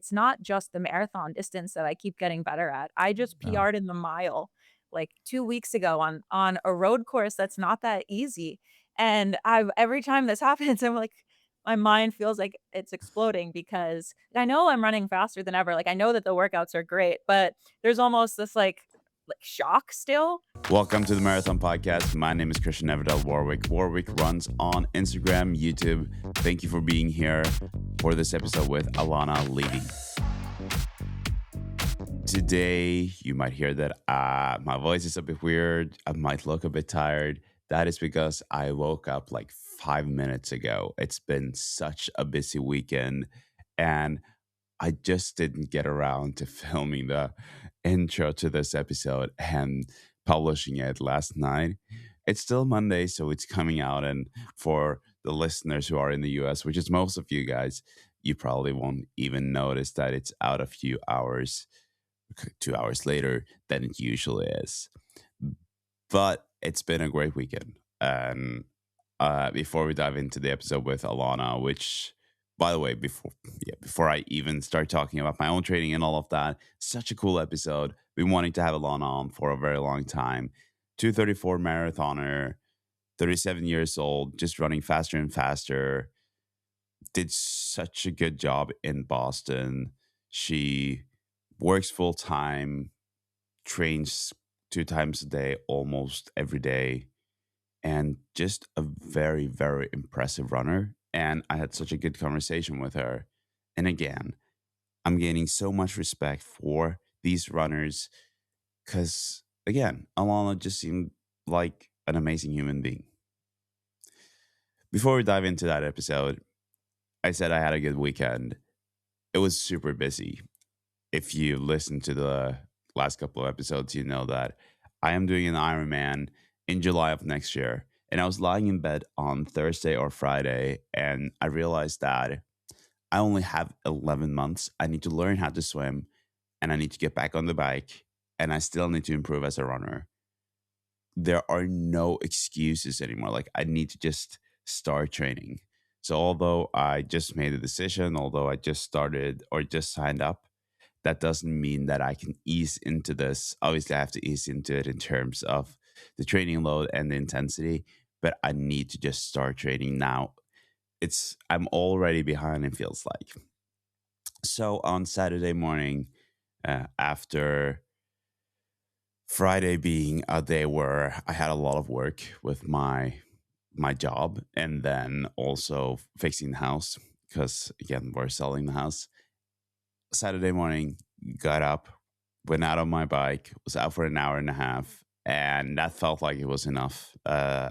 it's not just the marathon distance that I keep getting better at. I just Oh, PR'd in the mile like 2 weeks ago on a road course that's not that easy. And I've every time this happens, I'm like my mind feels like it's exploding because I know I'm running faster than ever. Like I know that the workouts are great, but there's almost this like shock still. welcome to the Marathon Podcast. My name is Kristian Everdell Warwick. Warwick runs on Instagram, YouTube. Thank you for being here for this episode with Alana Levy. Today, you might hear that my voice is a bit weird. I might look a bit tired. That is because I woke up like 5 minutes ago. It's been such a busy weekend, and I just didn't get around to filming the intro to this episode and publishing it last night. It's still Monday, so it's coming out. And for the listeners who are in the US, which is most of you guys, you probably won't even notice that it's out a few hours, 2 hours later than it usually is. But it's been a great weekend. And before we dive into the episode with Alana, which, by the way, before I even start talking about my own training and all of that, such a cool episode. Been wanting to have Alana on for a very long time. 234 marathoner, 37 years old, just running faster and faster. Did such a good job in Boston. She works full time, trains 2 times a day, almost every day, and just a very, very impressive runner. And I had such a good conversation with her. And again, I'm gaining so much respect for these runners because, again, Alana just seemed like an amazing human being. Before we dive into that episode, I said I had a good weekend. It was super busy. If you listen to the last couple of episodes, you know that I am doing an Ironman in July of next year. And I was lying in bed on Thursday or Friday, and I realized that I only have 11 months. I need to learn how to swim, and I need to get back on the bike, and I still need to improve as a runner. There are no excuses anymore. Like, I need to just start training. So, although I just made a decision, although I just started or just signed up, that doesn't mean that I can ease into this. Obviously, I have to ease into it in terms of the training load and the intensity, but I need to just start training now. I'm already behind, it feels like. So on Saturday morning, after Friday being a day where I had a lot of work with my job and then also fixing the house because again we're selling the house. Saturday morning, got up, went out on my bike, was out for an hour and a half, and that felt like it was enough for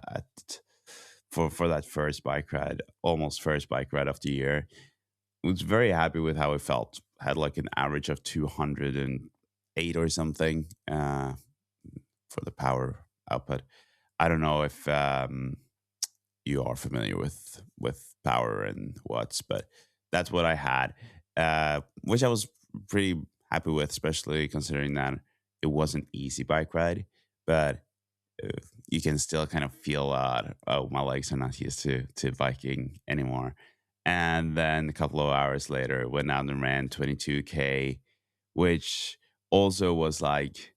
that first bike ride, almost first bike ride of the year. Was very happy with how it felt. Had like an average of 208 or something for the power output. I don't know if you are familiar with power and watts, but that's what I had, which I was pretty happy with, especially considering that it wasn't easy bike ride, but uh, you can still kind of feel oh, my legs are not used to biking anymore. And then a couple of hours later went out and ran 22K, which also was like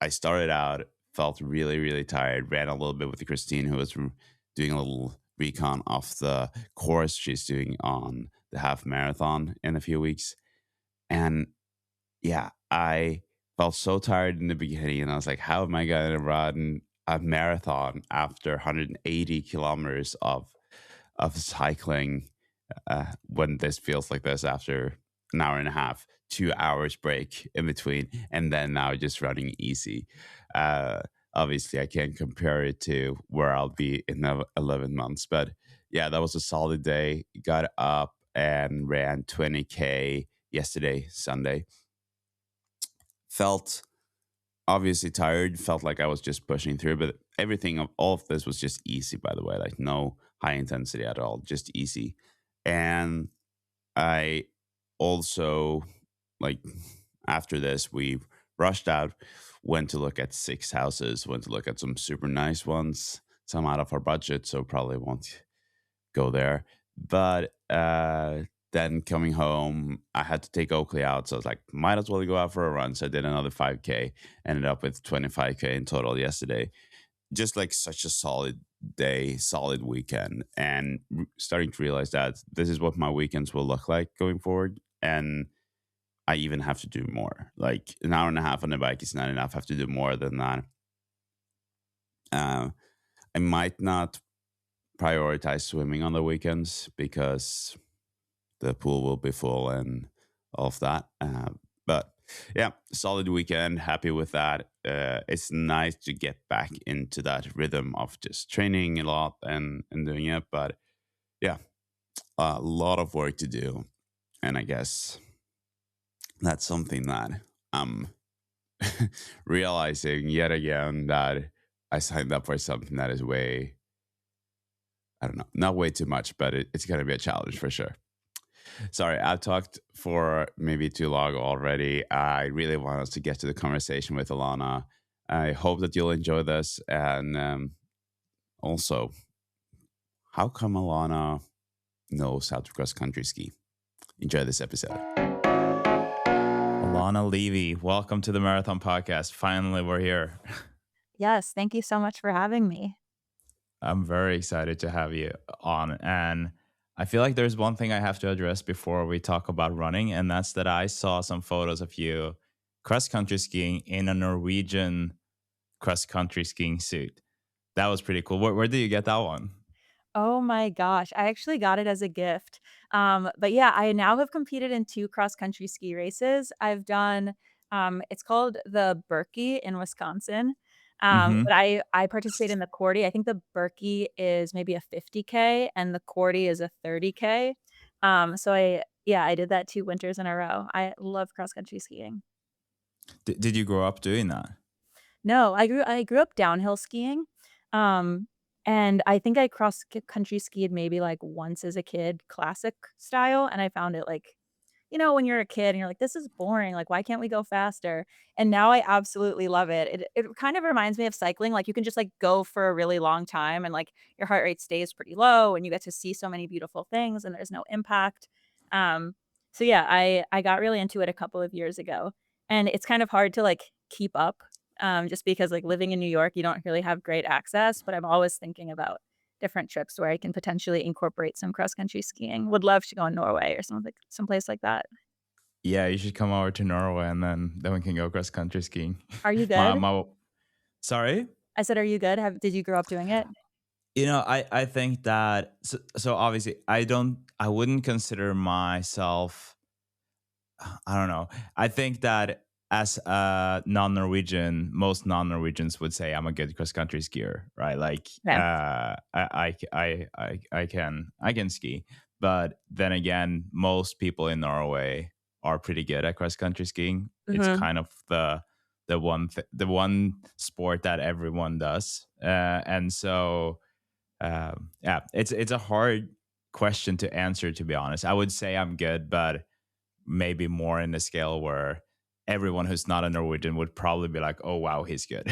I started out, felt really, really tired, ran a little bit with Christine, who was doing a little recon of the course she's doing on the half marathon in a few weeks. And yeah, I felt so tired in the beginning, and I was like, how am I going to run a marathon after 180 kilometers of cycling when this feels like this after an hour and a half, 2 hours break in between, and then now just running easy. Uh, Obviously, I can't compare it to where I'll be in 11 months, but yeah, that was a solid day. Got up and ran 20K yesterday, Sunday. Felt obviously tired, felt like I was just pushing through, but everything of all of this was just easy, by the way, like no high intensity at all, just easy. And I also, like, after this, we rushed out, went to look at six houses, went to look at some super nice ones, some out of our budget, so probably won't go there. But Then coming home, I had to take Oakley out. So I was like, might as well go out for a run. So I did another 5K, ended up with 25K in total yesterday. Just like such a solid day, solid weekend. And starting to realize that this is what my weekends will look like going forward. And I even have to do more. Like an hour and a half on the bike is not enough. I have to do more than that. Uh, I might not prioritize swimming on the weekends because the pool will be full and all of that. But yeah, solid weekend. Happy with that. It's nice to get back into that rhythm of just training a lot and doing it. But yeah, a lot of work to do. And I guess that's something that I'm realizing yet again that I signed up for something that is way, I don't know, not way too much, but it's going to be a challenge for sure. Sorry, I've talked for maybe too long already. I really want us to get to the conversation with Alana. I hope that you'll enjoy this. And also, how come Alana knows how to cross country ski? Enjoy this episode. Alana Levy, welcome to the Marathon Podcast. Finally, we're here. Yes, thank you so much for having me. I'm very excited to have you on. And I feel like there's one thing I have to address before we talk about running, and that's that I saw some photos of you cross country skiing in a Norwegian cross country skiing suit. That was pretty cool. Where did you get that one? Oh my gosh, I actually got it as a gift. But yeah, I now have competed in 2 cross country ski races. I've done, it's called the Birkie in Wisconsin. Hmm. But I participate in the Cordy. I think the Birkie is maybe a 50K and the Cordy is a 30K. So I did that 2 winters in a row. I love cross country skiing. Did you grow up doing that? No, I grew up downhill skiing, um, and I think I cross country skied maybe, like, once as a kid, classic style, and I found it, like, when you're a kid and you're like, "This is boring, like, why can't we go faster?" And now I absolutely love it. It kind of reminds me of cycling, like, you can just, like, go for a really long time and, like, your heart rate stays pretty low and you get to see so many beautiful things and there's no impact. Um, so yeah, I got really into it a couple of years ago, and it's kind of hard to, like, keep up, just because, like, living in New York, you don't really have great access, but I'm always thinking about different trips where I can potentially incorporate some cross country skiing. Would love to go in Norway or something someplace like that. Yeah, you should come over to Norway and then we can go cross country skiing. Are you my good? my sorry? I said, "Are you good? Have Did you grow up doing it?" I think that so obviously I wouldn't consider myself, I don't know. I think that as a non-Norwegian, most non-Norwegians would say I'm a good cross-country skier, right? Like, Okay. I can ski, but then again, most people in Norway are pretty good at cross-country skiing. It's Mhm. kind of the one sport that everyone does, and so yeah, it's a hard question to answer. To be honest, I would say I'm good, but maybe more in the scale where everyone who's not a Norwegian would probably be like, "Oh wow, he's good."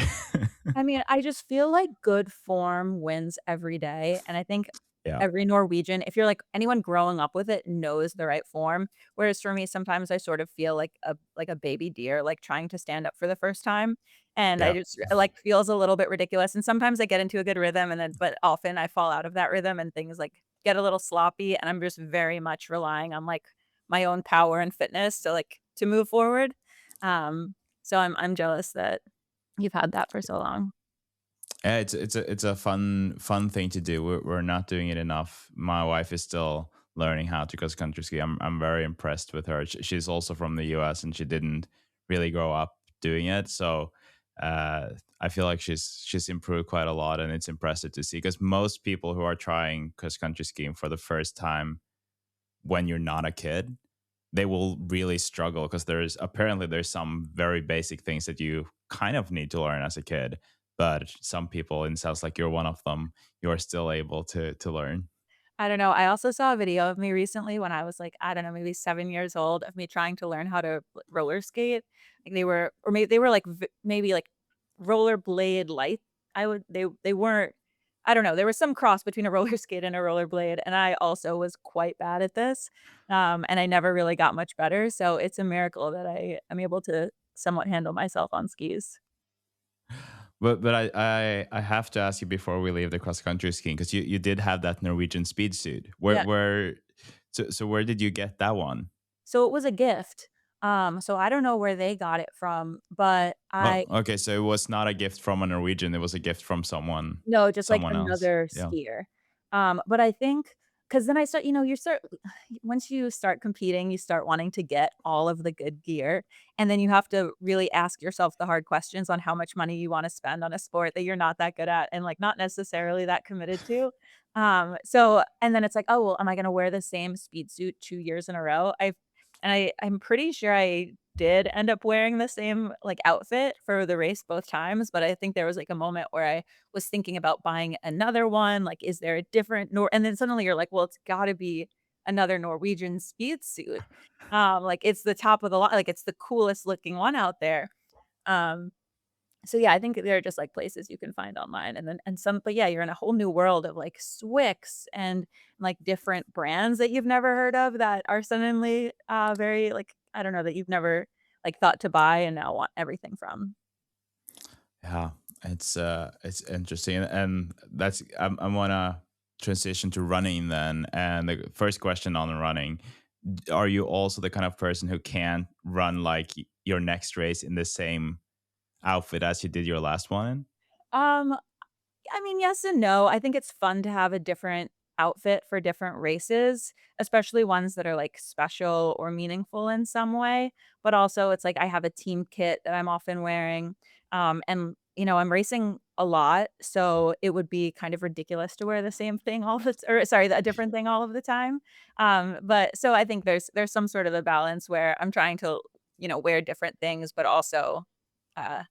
I mean, I just feel like good form wins every day, and I think Yeah, every Norwegian, if you're like anyone growing up with it, knows the right form, whereas for me, sometimes I sort of feel like a baby deer, like, trying to stand up for the first time, and I yeah, just like, feels a little bit ridiculous, and sometimes I get into a good rhythm, and then but often I fall out of that rhythm and things, like, get a little sloppy, and I'm just very much relying on, like, my own power and fitness to move forward, so I'm jealous that you've had that for so long. yeah. It's a fun thing to do. We're not doing it enough. My wife is still learning how to cross country ski. I'm very impressed with her. She's also from the US and she didn't really grow up doing it, so I feel like she's improved quite a lot, and it's impressive to see because most people who are trying cross country skiing for the first time when you're not a kid, they will really struggle because there's some very basic things that you kind of need to learn as a kid. But some people, and it sounds like you're one of them, you're still able to learn. I don't know, I also saw a video of me recently when I was, like, I don't know, maybe 7 years old of me trying to learn how to roller skate. Like, they were or maybe they were, like, maybe, like, rollerblade light. They weren't I don't know, there was some cross between a roller skate and a rollerblade, and I also was quite bad at this, and I never really got much better, so it's a miracle that I am able to somewhat handle myself on skis. But I have to ask you before we leave the cross country skiing, because you did have that Norwegian speed suit. Yeah. So where did you get that one? So it was a gift, so I don't know where they got it from, but Oh, I okay. So it was not a gift from a Norwegian. It was a gift from no, just like someone else. another Yeah. skier. But I think because then I start you start once you start competing, you start wanting to get all of the good gear, and then you have to really ask yourself the hard questions on how much money you wanna spend on a sport that you're not that good at and, like, not necessarily that committed to. So and then it's like, "Oh, well, am I gonna wear the same speed suit 2 years in a row?" I'm pretty sure I did end up wearing the same, like, outfit for the race both times, but I think there was, like, a moment where I was thinking about buying another one, like, is there a different and then suddenly you're like, "Well, it's gotta be another Norwegian speed suit." Like, it's the top of the line like, it's the coolest looking one out there. Um, so yeah, I think there are just, like, places you can find online and then and some but yeah, you're in a whole new world of, like, Swix and, like, different brands that you've never heard of that are suddenly, very, like, I don't know, that you've never, like, thought to buy and now want everything from. Yeah, it's interesting, and that's I wanna transition to running then. And the first question on running: are you also the kind of person who can run like your next race in the same outfit as you did your last one? Um I mean, yes and no. I think it's fun to have a different outfit for different races, especially ones that are, like, special or meaningful in some way, but also it's like I have a team kit that I'm often wearing, and, I'm racing a lot, so it would be kind of ridiculous to wear the same thing all the t or sorry, a different thing all of the time, but so I think there's some sort of a balance where I'm trying to, wear different things, but also, uh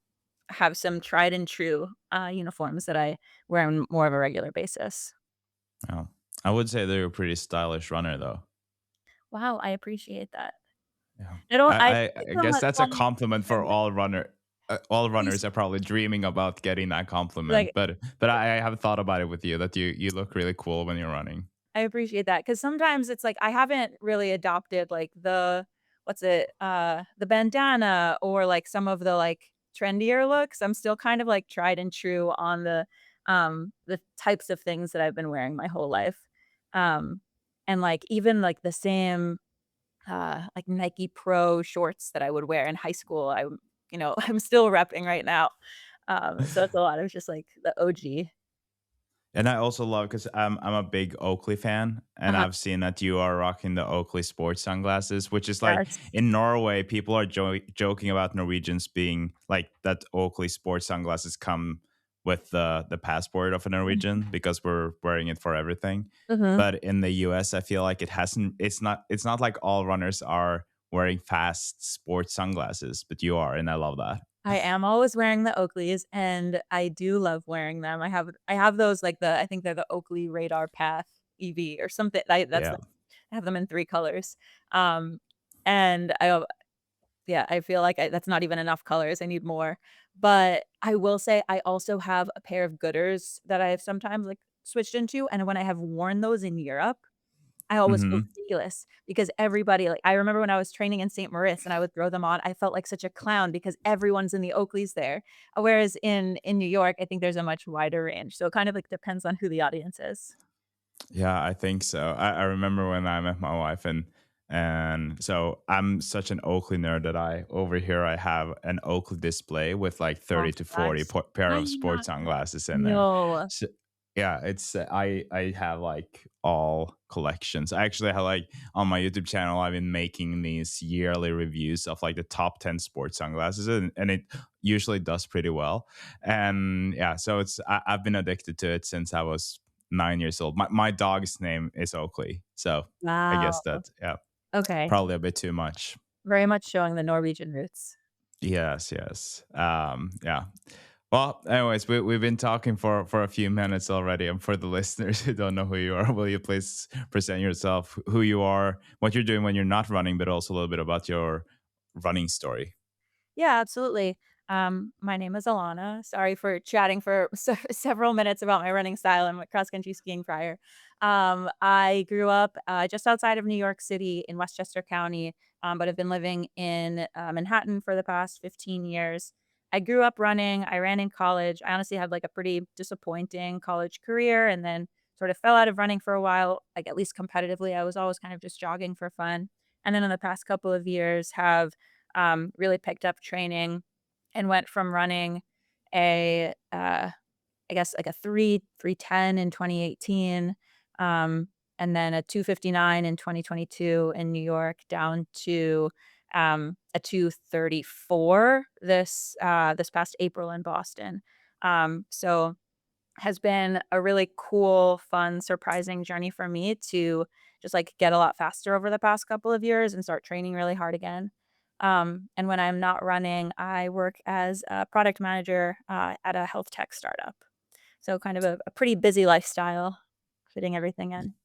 have some tried and true, uniforms that I wear on more of a regular basis. Oh, I would say they're a pretty stylish runner, though. Wow, I appreciate that. Yeah, I I guess that's a compliment for all please, runners are probably dreaming about getting that compliment. like, But I have thought about it with you that you look really cool when you're running. I appreciate that because sometimes it's like I haven't really adopted, like, the bandana or, like, some of the, like, trendier looks. I'm still kind of, like, tried and true on the types of things that I've been wearing my whole life. Um, and, like, even, like, the same like Nike Pro shorts that I would wear in high school. I'm still repping right now. So it's a lot of just like the OG. And I also love because I'm a big Oakley fan, and Uh-huh. I've seen that you are rocking the Oakley sports sunglasses, which is like Yes. in Norway, people are joking about Norwegians being like that. Oakley sports sunglasses come with the passport of a Norwegian because we're wearing it for everything. Mhm. But in the US, I feel like it hasn't. It's not like all runners are wearing fast sports sunglasses, but you are, and I love that. I am always wearing the Oakleys, and I do love wearing them. I have those like I think they're the Oakley Radar Path EV or something. Yeah. I have them in 3 colors. Um, and yeah, I feel like that's not even enough colors, I need more. But I will say I also have a pair of Gooders that I have sometimes, like, switched into, and when I have worn those in Europe, I always feel Hmm. ridiculous because everybody like, I remember when I was training in St. Moritz and I would throw them on, I felt like such a clown because everyone's in the Oakleys there. Whereas in New York, I think there's a much wider range, so it kind of, like, depends on who the audience is. Yeah, I think so. I remember when I met my wife, and so I'm such an Oakley nerd that I over here I have an Oakley display with like Oh, 30 to 40 that's pair of yeah. sports sunglasses in there. No. So yeah, it's I have like all collections. I actually have like on my YouTube channel I've been making these yearly reviews of like the top 10 sports sunglasses, and it usually does pretty well. And yeah, so I've been addicted to it since I was 9 years old. My dog's name is Oakley, so I guess Wow. that yeah, Okay. probably a bit too much. Very much showing the Norwegian roots. Yes, yes. Yeah. Well, anyways, we've been talking for a few minutes already, and for the listeners who don't know who you are, will you please present yourself, who you are, what you're doing when you're not running, but also a little bit about your running story? Yeah, absolutely. My name is Alana. Sorry for chatting for several minutes about my running style and cross country skiing prior. I grew up just outside of New York City in Westchester County, but have been living in Manhattan for the past 15 years. I grew up running. I ran in college. I honestly had like a pretty disappointing college career and then sort of fell out of running for a while, like at least competitively. I was always kind of just jogging for fun. And then in the past couple of years have really picked up training and went from running a, I guess, like a 3:10 in 2018, um, and then a 2:59 in 2022 in New York down to, a 2:34 this past April in Boston. So has been a really cool, fun, surprising journey for me to just, like, get a lot faster over the past couple of years and start training really hard again. And when I'm not running, I work as a product manager, at a health tech startup. So kind of a pretty busy lifestyle, fitting everything in.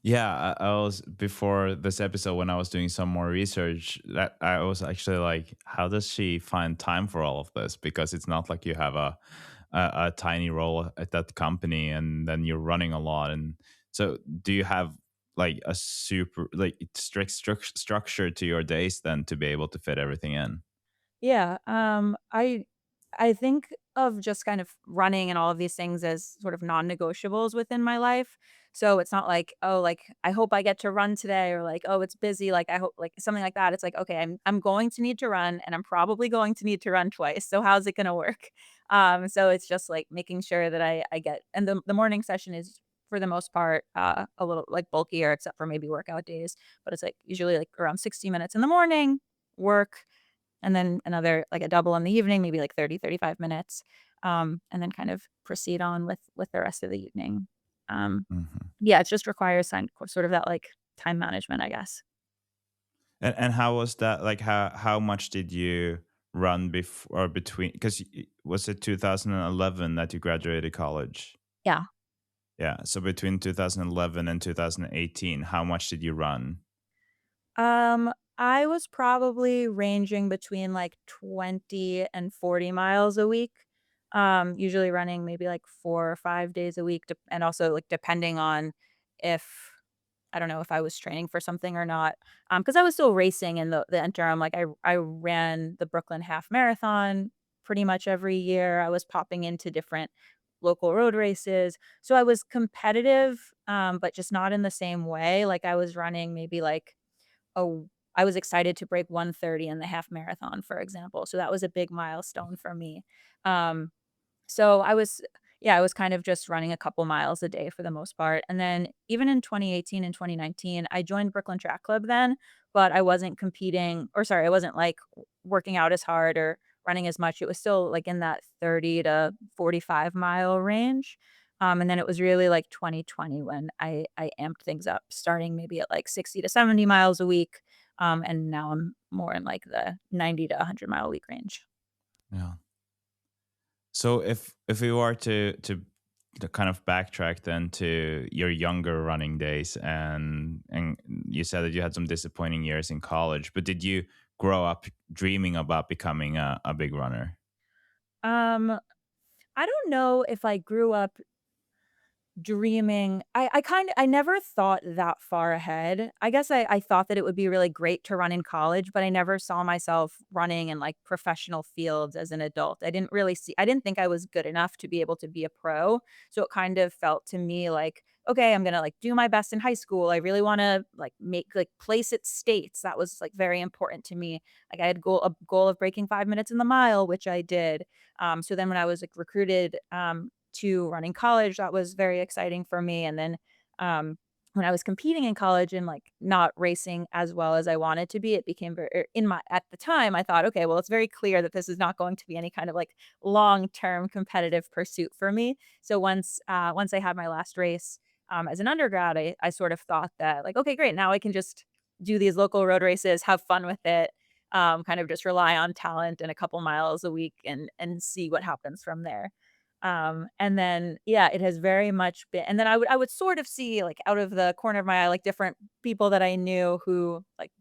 Yeah, I was before this episode when I was doing some more research that I was actually like, how does she find time for all of this? Because it's not like you have a tiny role at that company and then you're running a lot. And so, do you have like a super like strict structure to your days then to be able to fit everything in? Yeah, I think of just kind of running and all of these things as sort of non-negotiables within my life. So it's not like, oh, like I hope I get to run today or like, oh, it's busy, like I hope like something like that. It's like, okay, I'm going to need to run and I'm probably going to need to run twice. So how's it going to work? So it's just like making sure that I get and the morning session is for the most part a little like bulkier except for maybe workout days, but it's like usually like around 60 minutes in the morning, work and then another like a double in the evening, maybe like 30, 35 minutes, and then kind of proceed on with the rest of the evening. Um, Mhm. yeah, it just requires sort of that, like, time management, I guess. And how was that? Like, how much did you run before or between? Because was it 2011 that you graduated college? Yeah. Yeah. So between 2011 and 2018, how much did you run? I was probably ranging between, like, 20 and 40 miles a week, usually running maybe, like, 4 or 5 days a week, dep and also, like, depending on if I don't know if I was training for something or not, because I was still racing in the interim, like, I ran the Brooklyn Half Marathon pretty much every year, I was popping into different local road races, so I was competitive, but just not in the same way, like, I was running maybe, like, a I was excited to break 1:30 in the half marathon, for example, so that was a big milestone for me, um so I was yeah, I was kind of just running a couple miles a day for the most part, and then even in 2018 and 2019, I joined Brooklyn Track Club then, but I wasn't competing or sorry, I wasn't, like, working out as hard or running as much, it was still, like, in that 30 to 45 mile range, and then it was really, like, 2020 when I amped things up, starting maybe at, like, 60 to 70 miles a week, and now I'm more in, like, the 90 to 100 mile a week range. Yeah. So if we were to kind of backtrack then to your younger running days, and you said that you had some disappointing years in college, but did you grow up dreaming about becoming a big runner? Um I don't know if I grew up dreaming I never thought that far ahead. I guess I thought that it would be really great to run in college, but I never saw myself running in, like, professional fields as an adult. I didn't think I was good enough to be able to be a pro, so it kind of felt to me like, "Okay, I'm gonna, like, do my best in high school. I really wanna, like, make like, place at states." That was, like, very important to me. Like, I had a goal of breaking 5 minutes in the mile, which I did. So then when I was, like, recruited, to running college, that was very exciting for me, and then, when I was competing in college and, like, not racing as well as I wanted to be, it became in my at the time, I thought, "Okay, well, it's very clear that this is not going to be any kind of, like, long-term competitive pursuit for me." So once I had my last race, as an undergrad, I sort of thought that, like, "Okay, great, now I can just do these local road races, have fun with it, kind of just rely on talent and a couple miles a week and see what happens from there." And then, yeah, it has very much been and then I would sort of see, like, out of the corner of my eye, like, different people that I knew who, like,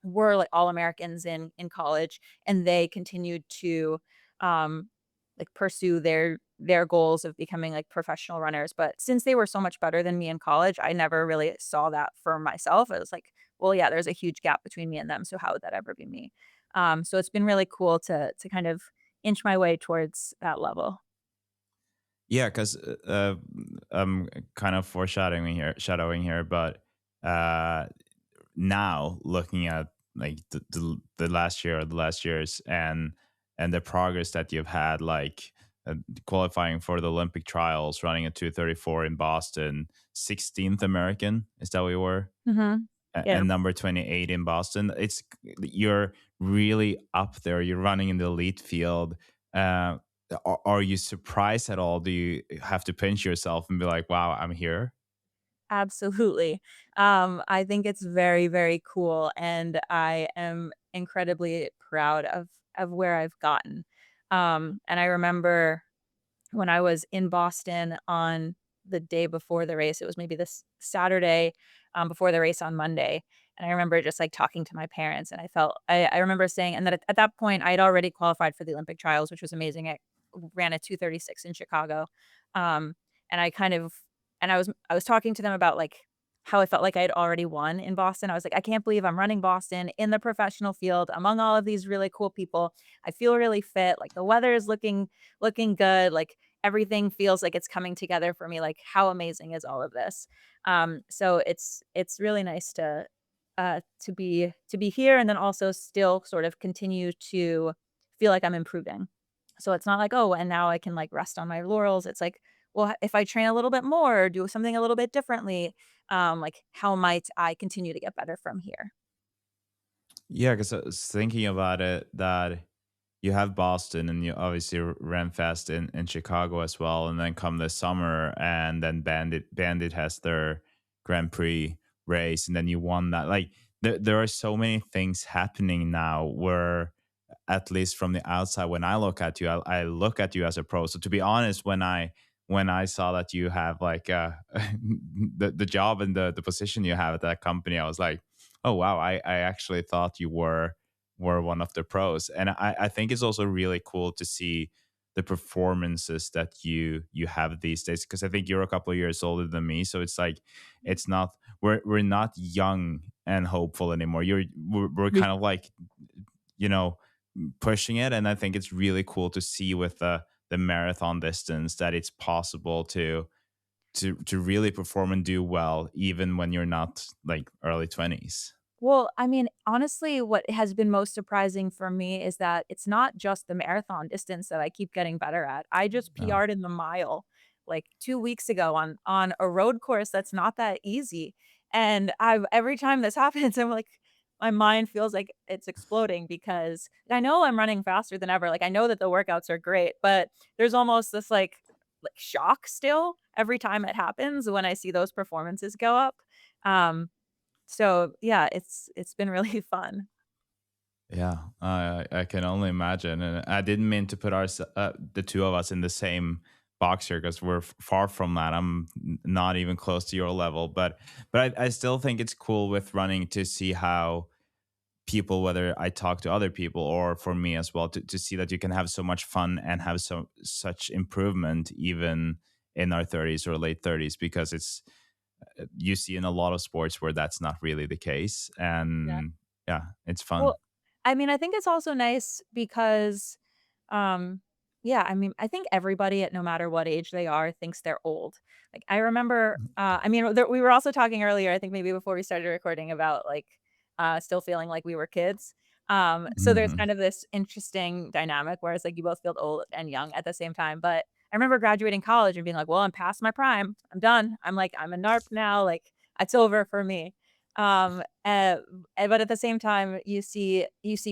were like all Americans in college, and they continued to um like pursue their goals of becoming like professional runners. But since they were so much better than me in college, I never really saw that for myself. It was like, well, yeah, there's a huge gap between me and them. So how would that ever be me? So it's been really cool to kind of inch my way towards that level. Yeah, because I'm kind of shadowing here, but uh, now looking at like the last year or the last years and the progress that you've had, like qualifying for the Olympic trials, running a 2:34 in Boston, 16th American, is that what you were? Yeah. And number 28 in Boston. It's you're really up there. You're running in the elite field. Uh, are you surprised at all? Do you have to pinch yourself and be like, "Wow, I'm here"? Absolutely. I think it's very, very cool, and I am incredibly proud of where I've gotten. And I remember when I was in Boston on the day before the race, it was maybe this Saturday, before the race on Monday, and I remember just, like, talking to my parents, and I remember saying and then at that point, I had already qualified for the Olympic trials, which was amazing. I ran a 2:36 in Chicago, um, and I kind of and I was talking to them about, like, how I felt like I had already won in Boston. I was like, "I can't believe I'm running Boston in the professional field among all of these really cool people. I feel really fit, like, the weather is looking good, like, everything feels like it's coming together for me, like, how amazing is all of this?" So it's really nice to be here and then also still sort of continue to feel like I'm improving. So it's not like, "Oh, and now I can, like, rest on my laurels." It's like, "Well, if I train a little bit more, or do something a little bit differently, like, how might I continue to get better from here?" Yeah, because I was thinking about it that you have Boston and you obviously ran fast in Chicago as well, and then come this summer, and then Bandit has their Grand Prix race, and then you won that. Like there are so many things happening now where, at least from the outside, when I look at you, I look at you as a pro. So to be honest, when I saw that you have like the job and the position you have at that company, I was like, oh wow, I actually thought you were one of the pros. And I think it's also really cool to see the performances that you have these days, because I think you're a couple of years older than me, so it's like it's not we're not young and hopeful anymore. We're Yeah. kind of like, you know, pushing it. And I think it's really cool to see with the marathon distance that it's possible to really perform and do well even when you're not like early 20s. Well, I mean, honestly, what has been most surprising for me is that it's not just the marathon distance that I keep getting better at. I just No. PR'd in the mile like 2 weeks ago on a road course that's not that easy. And I've every time this happens, I'm like my mind feels like it's exploding because I know I'm running faster than ever. Like I know that the workouts are great, but there's almost this like shock still every time it happens when I see those performances go up. Um so, yeah, it's been really fun. Yeah, I can only imagine, and I didn't mean to put the two of us in the same box here because we're far from that. I'm not even close to your level, but I still think it's cool with running to see how people, whether I talk to other people or for me as well, to see that you can have so much fun and have such improvement even in our 30s or late 30s, because it's you see in a lot of sports where that's not really the case. Yeah. And yeah, it's fun. Well, I mean, I think it's also nice because, um, yeah, I mean, I think everybody at no matter what age they are thinks they're old. Like, I remember, I mean, we were also talking earlier, I think maybe before we started recording about like, still feeling like we were kids. So there's Mhm. kind of this interesting dynamic where it's like you both feel old and young at the same time. But I remember graduating college and being like, well, I'm past my prime. I'm done. I'm a NARP now. Like, it's over for me. But at the same time, you see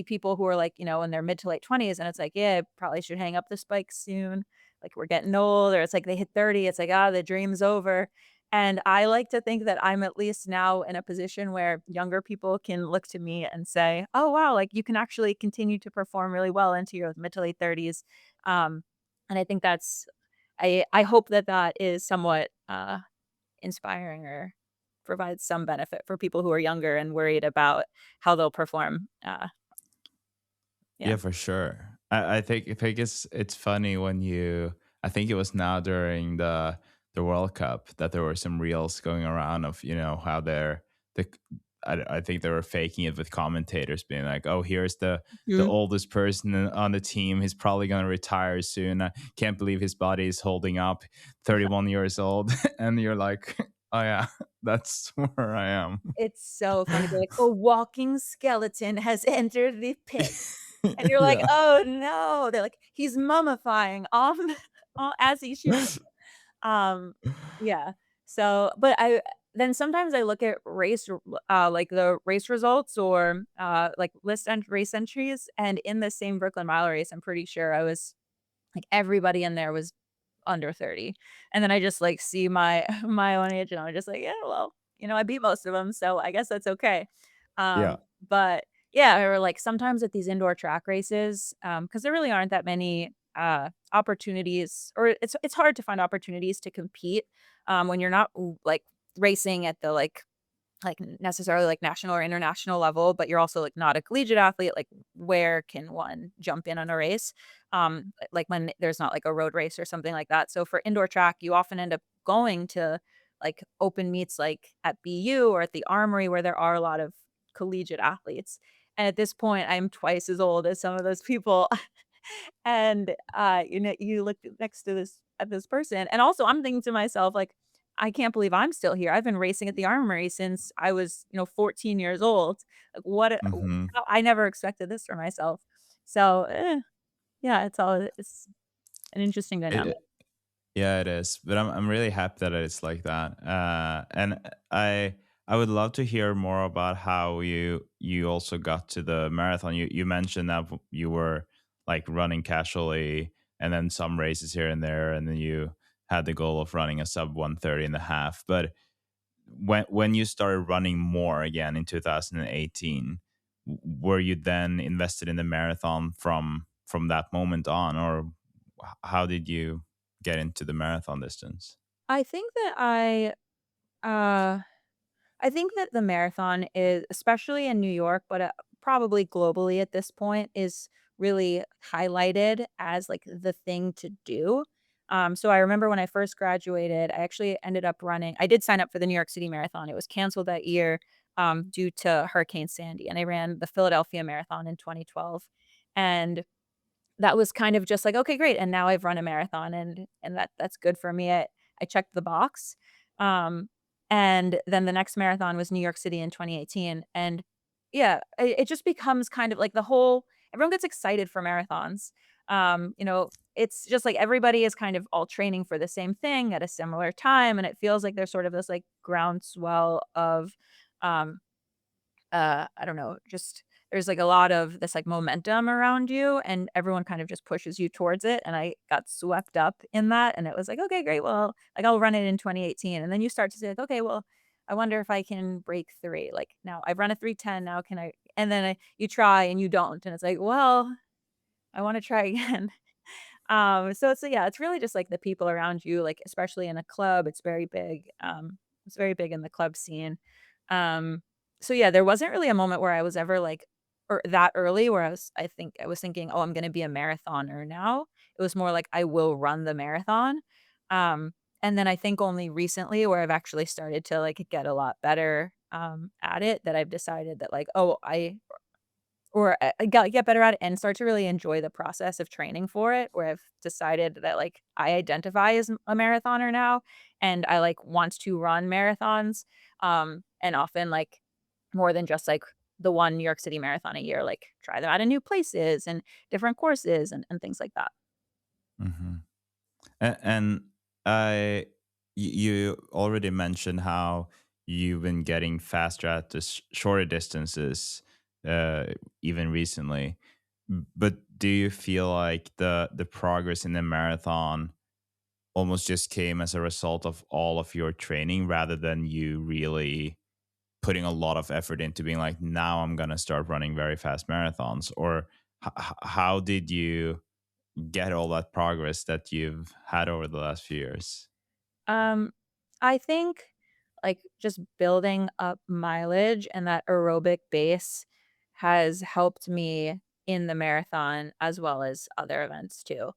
people who are like, in their mid to late 20s, and it's like, yeah, probably should hang up the spikes soon. Like we're getting old, or it's like they hit 30, it's like, the dream's over. And I like to think that I'm at least now in a position where younger people can look to me and say, "Oh wow, like you can actually continue to perform really well into your mid to late 30s." And I think I hope that that is somewhat inspiring or provides some benefit for people who are younger and worried about how they'll perform. Yeah. Yeah, for sure. I think it's funny when you. I think it was now during the World Cup that there were some reels going around of how the. I think they were faking it with commentators being like, "Oh, here's the Mhm. oldest person on the team. He's probably going to retire soon. I can't believe his body is holding up. 31 years old." And you're like, "Oh yeah, that's where I am." It's so funny. They're like, "A walking skeleton has entered the pit." And you're like, Yeah. "Oh, no." They're like, "He's mummifying on the as he should." Um, yeah. So, but I then sometimes I look at like the race results or, like race entries, and in the same Brooklyn Mile race, I'm pretty sure I was like everybody in there was under 30. And then I just, like, see my my own age, and I'm just like, "Yeah, well, I beat most of them, so I guess that's okay." Yeah. But yeah, or, like, sometimes at these indoor track races, because there really aren't that many, opportunities, or it's hard to find opportunities to compete, when you're not, like, racing at the, necessarily, like, national or international level, but you're also, like, not a collegiate athlete, like, where can one jump in on a race? Like, when there's not, like, a road race or something like that. So for indoor track, you often end up going to, like, open meets, like, at BU or at the Armory where there are a lot of collegiate athletes. And at this point, I'm twice as old as some of those people. And, you look next to this at this person, and also I'm thinking to myself, like, "I can't believe I'm still here. I've been racing at the Armory since I was, 14 years old. Like, Hmm. I never expected this for myself." So, yeah, it's an interesting dynamic. Yeah, it is. But I'm really happy that it's like that. And I would love to hear more about how you also got to the marathon. You mentioned that you were like running casually and then some races here and there, and then you had the goal of running a sub 130 and a half. But when you started running more again in 2018, were you then invested in the marathon from that moment on, or how did you get into the marathon distance? I think that uh I think that the marathon is, especially in New York, but, probably globally at this point, is really highlighted as, like, the thing to do. So I remember when I first graduated, I actually ended up running I did sign up for the New York City Marathon. It was canceled that year, due to Hurricane Sandy, and I ran the Philadelphia Marathon in 2012. And that was kind of just like, "Okay, great, and now I've run a marathon, and that's good for me." I checked the box, um, and then the next marathon was New York City in 2018, and yeah, it just becomes kind of like the whole everyone gets excited for marathons. It's just like everybody is kind of all training for the same thing at a similar time, and it feels like there's sort of this, like, groundswell of, um I don't know, just there's, like, a lot of this, like, momentum around you, and everyone kind of just pushes you towards it, and I got swept up in that, and it was like, "Okay, great, well, like, I'll run it in 2018," and then you start to say, like, "Okay, well, I wonder if I can break 3, like, now I've run a 3:10, now can I," and then you try and you don't, and it's like, "Well, I wanna try again." So yeah, it's really just, like, the people around you, like, especially in a club, it's very big in the club scene. Um, so yeah, there wasn't really a moment where I was ever, like or that early where I was thinking, "Oh, I'm gonna be a marathoner now." It was more like, "I will run the marathon." Um, and then I think only recently where I've actually started to, like, get a lot better, at it, that I've decided that, like, "Oh, I got get better at it and start to really enjoy the process of training for it, where I've decided that, like, I identify as a marathoner now, and I, like, want to run marathons, and often, like, more than just, like, the one New York City marathon a year, like, try them out in new places and different courses and things like that. Hmm. And I, you already mentioned how you've been getting faster at the shorter distances, uh, even recently. But do you feel like the progress in the marathon almost just came as a result of all of your training rather than you really putting a lot of effort into being like, now I'm gonna start running very fast marathons? Or how did you get all that progress that you've had over the last few years? Um, I think like, just building up mileage and that aerobic base has helped me in the marathon as well as other events too.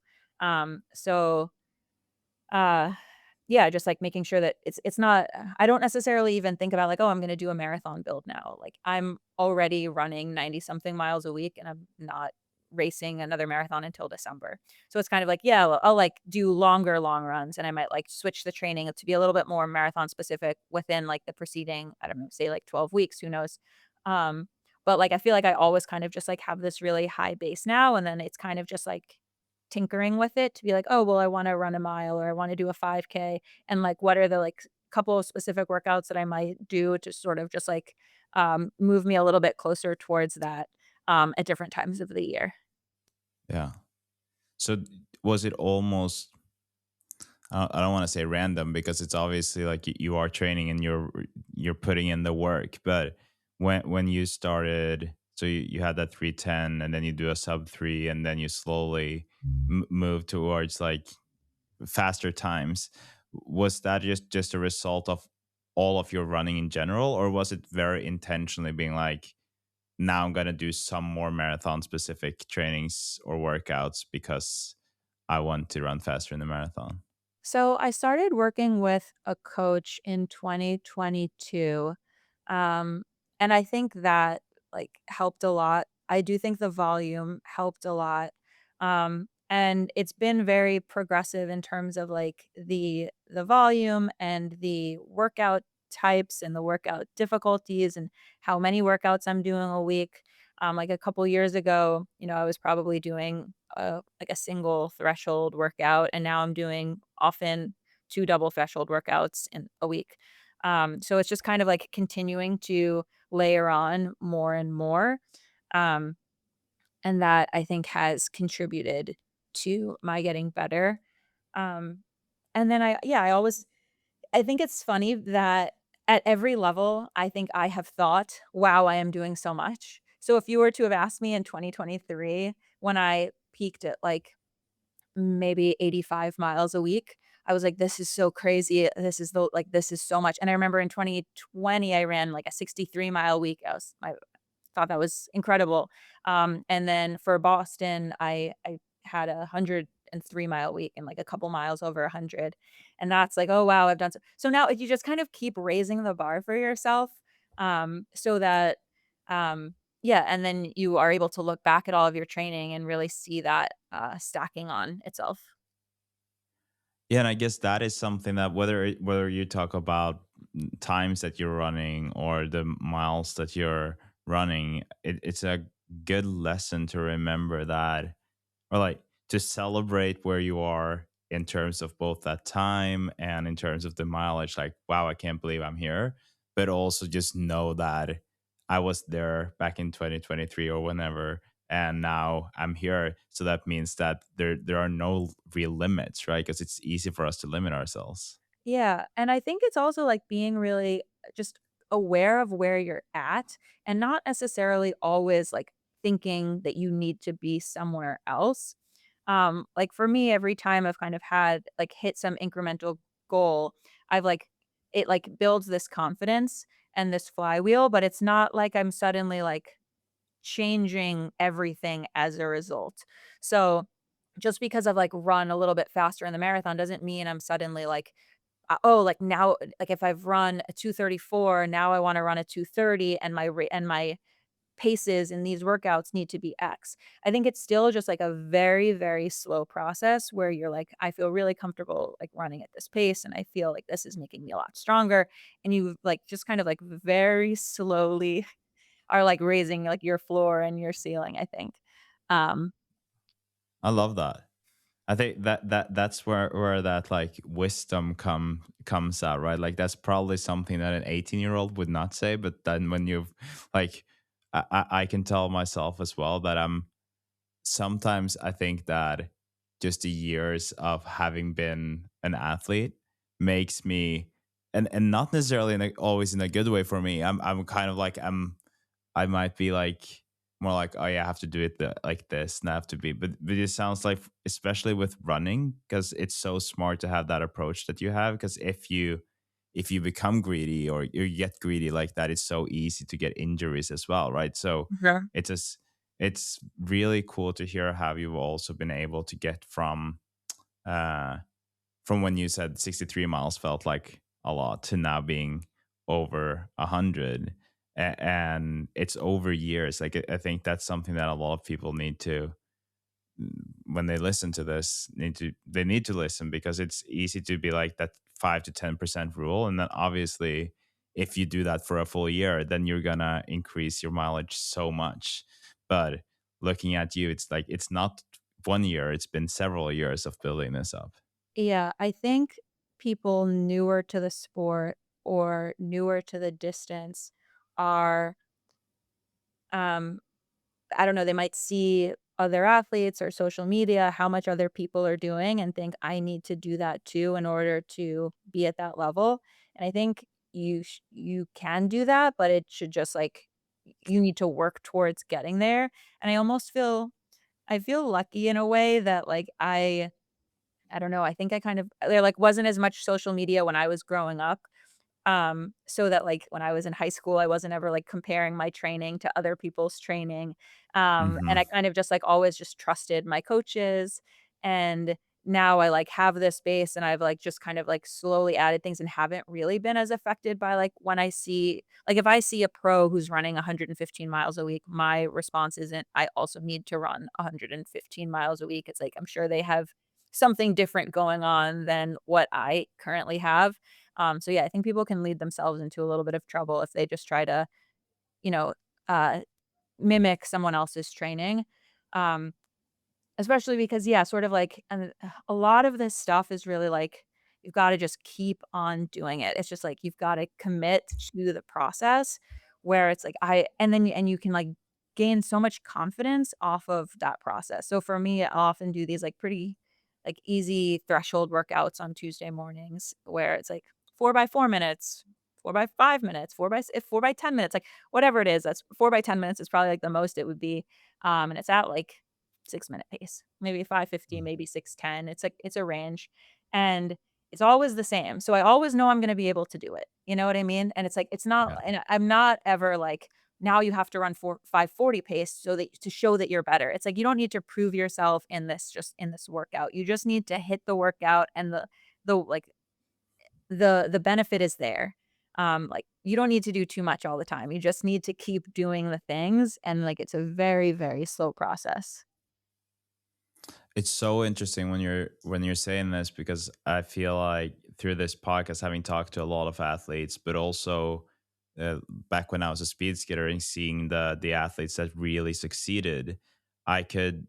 So, uh, yeah, just, like, making sure that it's not I don't necessarily even think about, like, "Oh, I'm gonna do a marathon build now." Like, I'm already running 90 something miles a week, and I'm not racing another marathon until December. So it's kind of like, yeah, I'll, like, do longer long runs, and I might, like, switch the training to be a little bit more marathon specific within, like, the preceding, I don't know, say, like, 12 weeks, who knows? Um, but, like, I feel like I always kind of just, like, have this really high base now, and then it's kind of just, like, tinkering with it to be like, "Oh, well, I wanna run a mile or I wanna do a 5K," and, like, what are the, like, couple of specific workouts that I might do to sort of just, like, move me a little bit closer towards that, at different times of the year. Yeah. So was it almost, I don't want to say random because it's obviously like you are training and you're putting in the work, but when you started, so you had that 310 and then you do a sub 3 and then you slowly move towards like faster times. Was that just a result of all of your running in general, or was it very intentionally being like, now I'm gonna do some more marathon specific trainings or workouts because I want to run faster in the marathon? So I started working with a coach in 2022. Um, and I think that like helped a lot. I do think the volume helped a lot. And it's been very progressive in terms of like the volume and the workout types and the workout difficulties and how many workouts I'm doing a week. Like a couple years ago, I was probably doing like a single threshold workout, and now I'm doing often 2 double threshold workouts in a week. So it's just kind of like continuing to layer on more and more. Um, and that I think has contributed to my getting better. Um, and then I think it's funny that at every level, I think I have thought, wow, I am doing so much. So if you were to have asked me in 2023 when I peaked at like maybe 85 miles a week. I was like, "This is so crazy. This is so much." And I remember in 2020, I ran like a 63-mile week. I thought that was incredible. And then for Boston, I had a 103-mile week and like a couple miles over 100. And that's like, "Oh, wow, I've done so." Now you just kind of keep raising the bar for yourself, so that, yeah, and then you are able to look back at all of your training and really see that, stacking on itself. Yeah, and I guess that is something that whether you talk about times that you're running or the miles that you're running, it's a good lesson to remember that, or like to celebrate where you are in terms of both that time and in terms of the mileage. Like, wow, I can't believe I'm here. But also just know that I was there back in 2023 or whenever, and now I'm here. So that means that there are no real limits, right? Because it's easy for us to limit ourselves. Yeah, and I think it's also, like, being really just aware of where you're at and not necessarily always, like, thinking that you need to be somewhere else. Like, for me, every time I've kind of had like, hit some incremental goal, I've, like it, like, builds this confidence and this flywheel, but it's not like I'm suddenly, like, changing everything as a result. So, just because I've, like, run a little bit faster in the marathon doesn't mean I'm suddenly, like, oh, like, now like, if I've run a 2:34, now I wanna run a 2:30 and my paces in these workouts need to be X. I think it's still just, like, a very, very slow process where you're like, "I feel really comfortable, like, running at this pace, and I feel like this is making me a lot stronger," and you, like, just kind of, like, very slowly are, like, raising, like, your floor and your ceiling, I think. Um, I love that. I think that's where that like wisdom comes out, right? Like that's probably something that an 18-year-old would not say, but then when you've like, I can tell myself as well that I'm sometimes I think that just the years of having been an athlete makes me, and not necessarily in always in a good way for me. I'm kind of like I might be like more like, oh yeah, I have to do it like this, and I have to be. But it sounds like, especially with running, because it's so smart to have that approach that you have. Because if you if you become greedy or you get greedy like that, it's so easy to get injuries as well, right? So Sure. it's just it's really cool to hear how you've also been able to get uh from when you said 63 miles felt like a lot to now being over 100. And it's over years. Like I think that's something that a lot of people need to, when they listen to this, need to listen, because it's easy to be like that 5 to 10% rule, and then obviously if you do that for a full year, then you're gonna increase your mileage so much. But looking at you, it's like it's not 1 year, it's been several years of building this up. Yeah, I think people newer to the sport or newer to the distance are, um, I don't know, they might see other athletes or social media, how much other people are doing and think, "I need to do that too in order to be at that level." And I think you can do that, but it should just, like you need to work towards getting there, and I feel lucky in a way that, like, I don't know, I think I kind of there, like, wasn't as much social media when I was growing up, so that, like, when I was in high school, I wasn't ever, like, comparing my training to other people's training, and Hmm. I kind of just, like, always just trusted my coaches, and now I, like, have this base, and I've, like, just kind of, like, slowly added things and haven't really been as affected by, like, when I see like, if I see a pro who's running 115 miles a week, my response isn't, "I also need to run 115 miles a week." It's like, I'm sure they have something different going on than what I currently have. So yeah, I think people can lead themselves into a little bit of trouble if they just try to, you know, uh, mimic someone else's training. Um, Especially because, yeah, sort of like a lot of this stuff is really like, you've gotta just keep on doing it. It's just like, you've gotta commit to the process where it's like, and you can, like, gain so much confidence off of that process. So for me, I often do these, like, pretty, like, easy threshold workouts on Tuesday mornings where it's like 4 by 4 minutes, 4 by 5 minutes, 4 by 10 minutes, like, whatever it is, that's 4 by 10 minutes is probably, like, the most it would be, and it's at, like, 6-minute pace, maybe 5:50, maybe 6:10. It's like it's a range, and it's always the same. So I always know I'm gonna be able to do it. You know what I mean? And it's like it's not Yeah. and I'm not ever like, now you have to run 5:40 pace so that to show that you're better. It's like you don't need to prove yourself in this workout. You just need to hit the workout and like the benefit is there. Like you don't need to do too much all the time. You just need to keep doing the things and like it's a very, very slow process. It's so interesting when you're saying this, because I feel like through this podcast, having talked to a lot of athletes, but also back when I was a speed skater and seeing the athletes that really succeeded, I could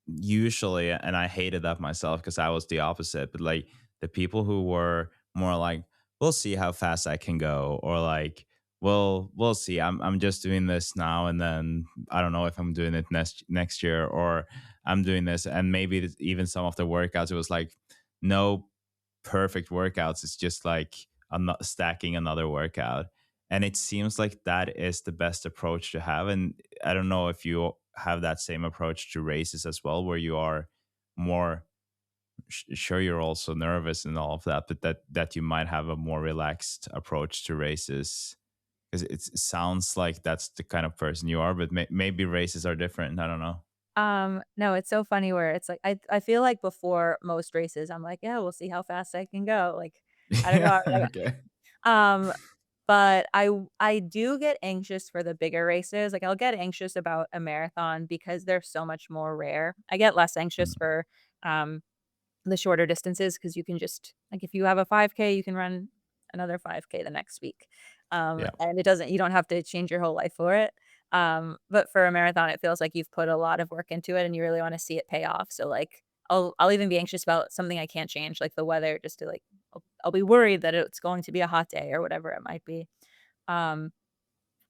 usually, and I hated that myself because I was the opposite, but like the people who were more like, we'll see how fast I can go, or like, well, we'll see. I'm just doing this now, and then I don't know if I'm doing it next year, or I'm doing this, and maybe even some of the workouts, it was like no perfect workouts. It's just like I'm not stacking another workout. And it seems like that is the best approach to have. And I don't know if you have that same approach to races as well, where you are more sure you're also nervous and all of that, but that you might have a more relaxed approach to races. Because it sounds like that's the kind of person you are, but maybe races are different. I don't know. No, it's so funny where it's like I feel like before most races, I'm like, "Yeah, we'll see how fast I can go." Like, I don't know, Yeah. like, Okay. um, but I do get anxious for the bigger races. Like, I'll get anxious about a marathon because they're so much more rare. I get less anxious Mm, for, um the shorter distances because you can just like, if you have a 5K, you can run another 5K the next week, yeah. and you don't have to change your whole life for it, but for a marathon, it feels like you've put a lot of work into it and you really wanna see it pay off, so, like, I'll even be anxious about something I can't change, like the weather, just to, like I'll be worried that it's going to be a hot day or whatever it might be, um,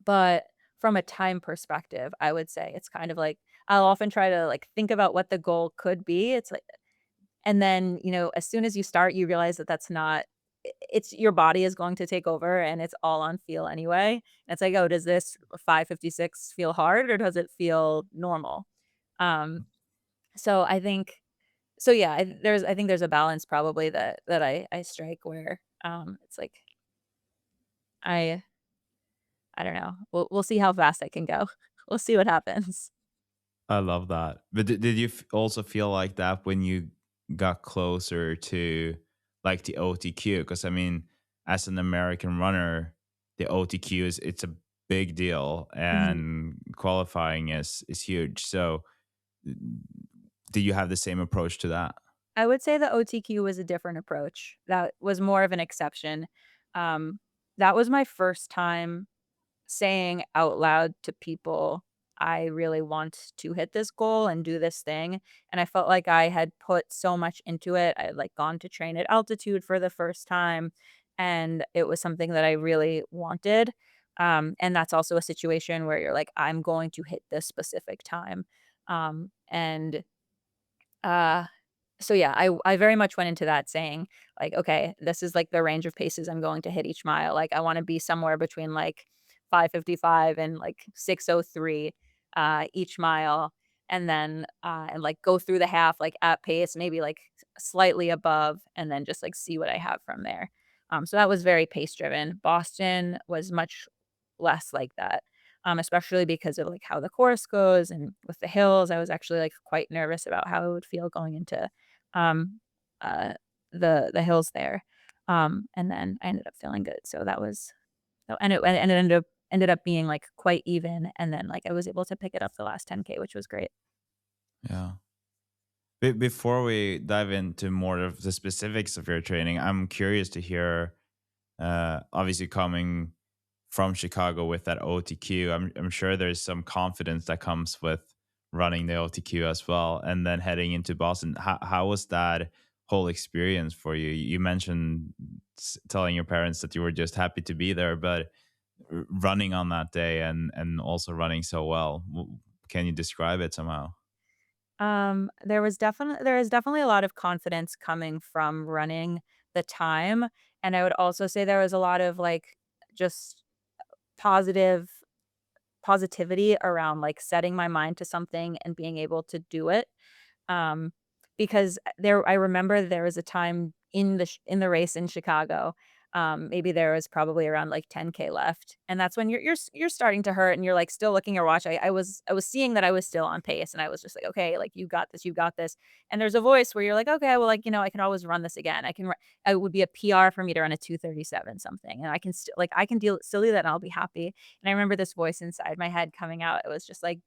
but from a time perspective, I would say it's kind of like I'll often try to, like, think about what the goal could be. It's like and then, as soon as you start, you realize that that's not it's your body is going to take over and it's all on feel anyway. And it's like, "Oh, does this 5:56 feel hard or does it feel normal?" Um, so I think so yeah, I think there's a balance probably that I strike where, it's like I I don't know. We'll see how fast I can go. We'll see what happens. I love that. But did you also feel like that when you got closer to like the OTQ? Because I mean, as an American runner, the OTQ is it's a big deal, Mhm. and qualifying is huge. So, mm, do you have the same approach to that? I would say the OTQ was a different approach. That was more of an exception. Um, that was my first time saying out loud to people, "I really want to hit this goal and do this thing," and I felt like I had put so much into it. I had, like, gone to train at altitude for the first time, and it was something that I really wanted, and that's also a situation where you're like, "I'm going to hit this specific time," and, uh so yeah, I very much went into that saying, like, "Okay, this is, like, the range of paces I'm going to hit each mile." Like, I wanna be somewhere between, like, 5:55 and, like, 6:03, each mile, and, like, go through the half, like, at pace, maybe, like, slightly above, and then just, like, see what I have from there. So that was very pace driven. Boston was much less like that, especially because of, like, how the course goes and with the hills. I was actually, like, quite nervous about how it would feel going into um, the hills there. And then I ended up feeling good. So that was and it ended up being, like, quite even, and then, like, I was able to pick it up the last 10K, which was great. Yeah. Before we dive into more of the specifics of your training, I'm curious to hear, obviously coming from Chicago with that OTQ, I'm sure there's some confidence that comes with running the OTQ as well, and then heading into Boston. How was that whole experience for you? You mentioned telling your parents that you were just happy to be there, but running on that day and also running so well. Can you describe it somehow? There is definitely a lot of confidence coming from running the time, and I would also say there was a lot of, like, just positive positivity around, like, setting my mind to something and being able to do it. Um, because I remember there was a time in the race in Chicago, maybe there was probably around, like, 10K left, and that's when you're starting to hurt and you're, like, still looking at your watch. I was seeing that I was still on pace, and I was just like, "Okay, like, you got this," and there's a voice where you're like, "Okay, well, like, I can always run this again. It would be a PR for me to run a 2:37 something, and I can still do that, and I'll be happy." And I remember this voice inside my head coming out. It was just like,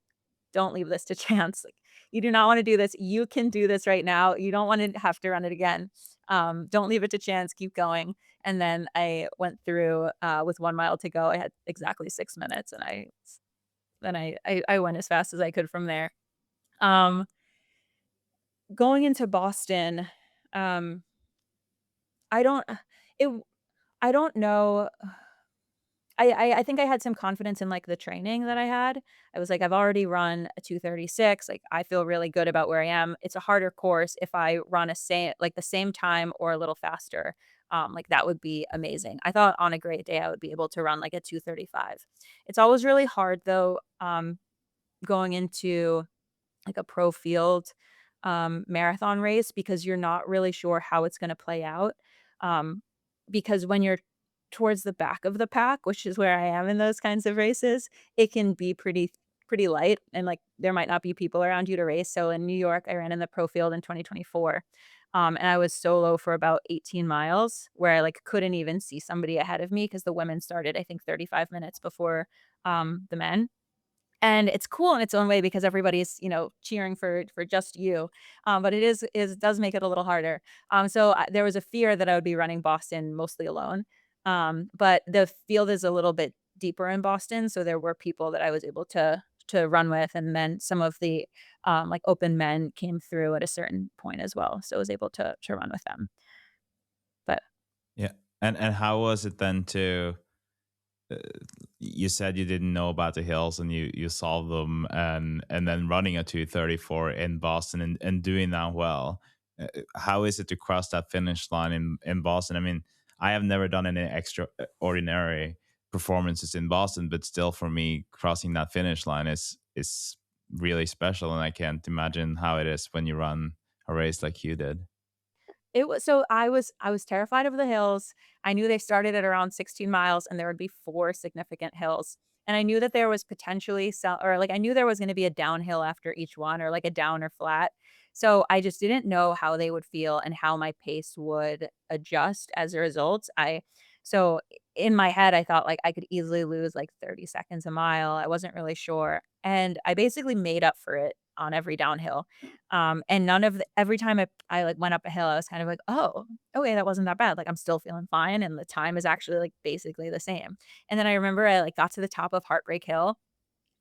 don't leave this to chance. Like, you do not wanna do this. You can do this right now. You don't wanna have to run it again. Don't leave it to chance. Keep going. And then I went through, with 1 mile to go. I had exactly 6 minutes, and I went as fast as I could from there. Um, going into Boston, um, I don't it I don't know. I think I had some confidence in, like, the training that I had. I was like, "I've already run a 2:36, like, I feel really good about where I am." It's a harder course. If I run the same time or a little faster, like, that would be amazing. I thought on a great day, I would be able to run, like, a 2:35. It's always really hard, though, going into like a pro field, marathon race because you're not really sure how it's gonna play out, um, because when you're towards the back of the pack, which is where I am in those kinds of races, it can be pretty light and, like, there might not be people around you to race. So in New York, I ran in the pro field in 2024, and I was solo for about 18 miles where I, like, couldn't even see somebody ahead of me because the women started, I think, 35 minutes before, the men. And it's cool in its own way because everybody's, cheering for just you, but it does make it a little harder. There was a fear that I would be running Boston mostly alone, but the field is a little bit deeper in Boston, so there were people that I was able to run with, and then some of the, like, open men came through at a certain point as well, so I was able to run with them. But Yeah. And how was it then to uh, you said you didn't know about the hills and you solved them, and then running a 2:34 in Boston and doing that well. How is it to cross that finish line in Boston? I mean, I have never done any extraordinary performances in Boston, but still for me crossing that finish line is really special, and I can't imagine how it is when you run a race like you did. It was so I was terrified of the hills. I knew they started at around 16 miles and there would be 4 significant hills. And I knew that there was potentially some, or like I knew there was gonna be a downhill after each one or like a down or flat. So I just didn't know how they would feel and how my pace would adjust as a result. So in my head, I thought like I could easily lose like 30 seconds a mile. I wasn't really sure. And I basically made up for it on every downhill. And none of the every time I, like, went up a hill, I was kind of like, "Oh, okay, that wasn't that bad." Like, I'm still feeling fine, and the time is actually, like, basically the same. And then I remember I, like, got to the top of Heartbreak Hill,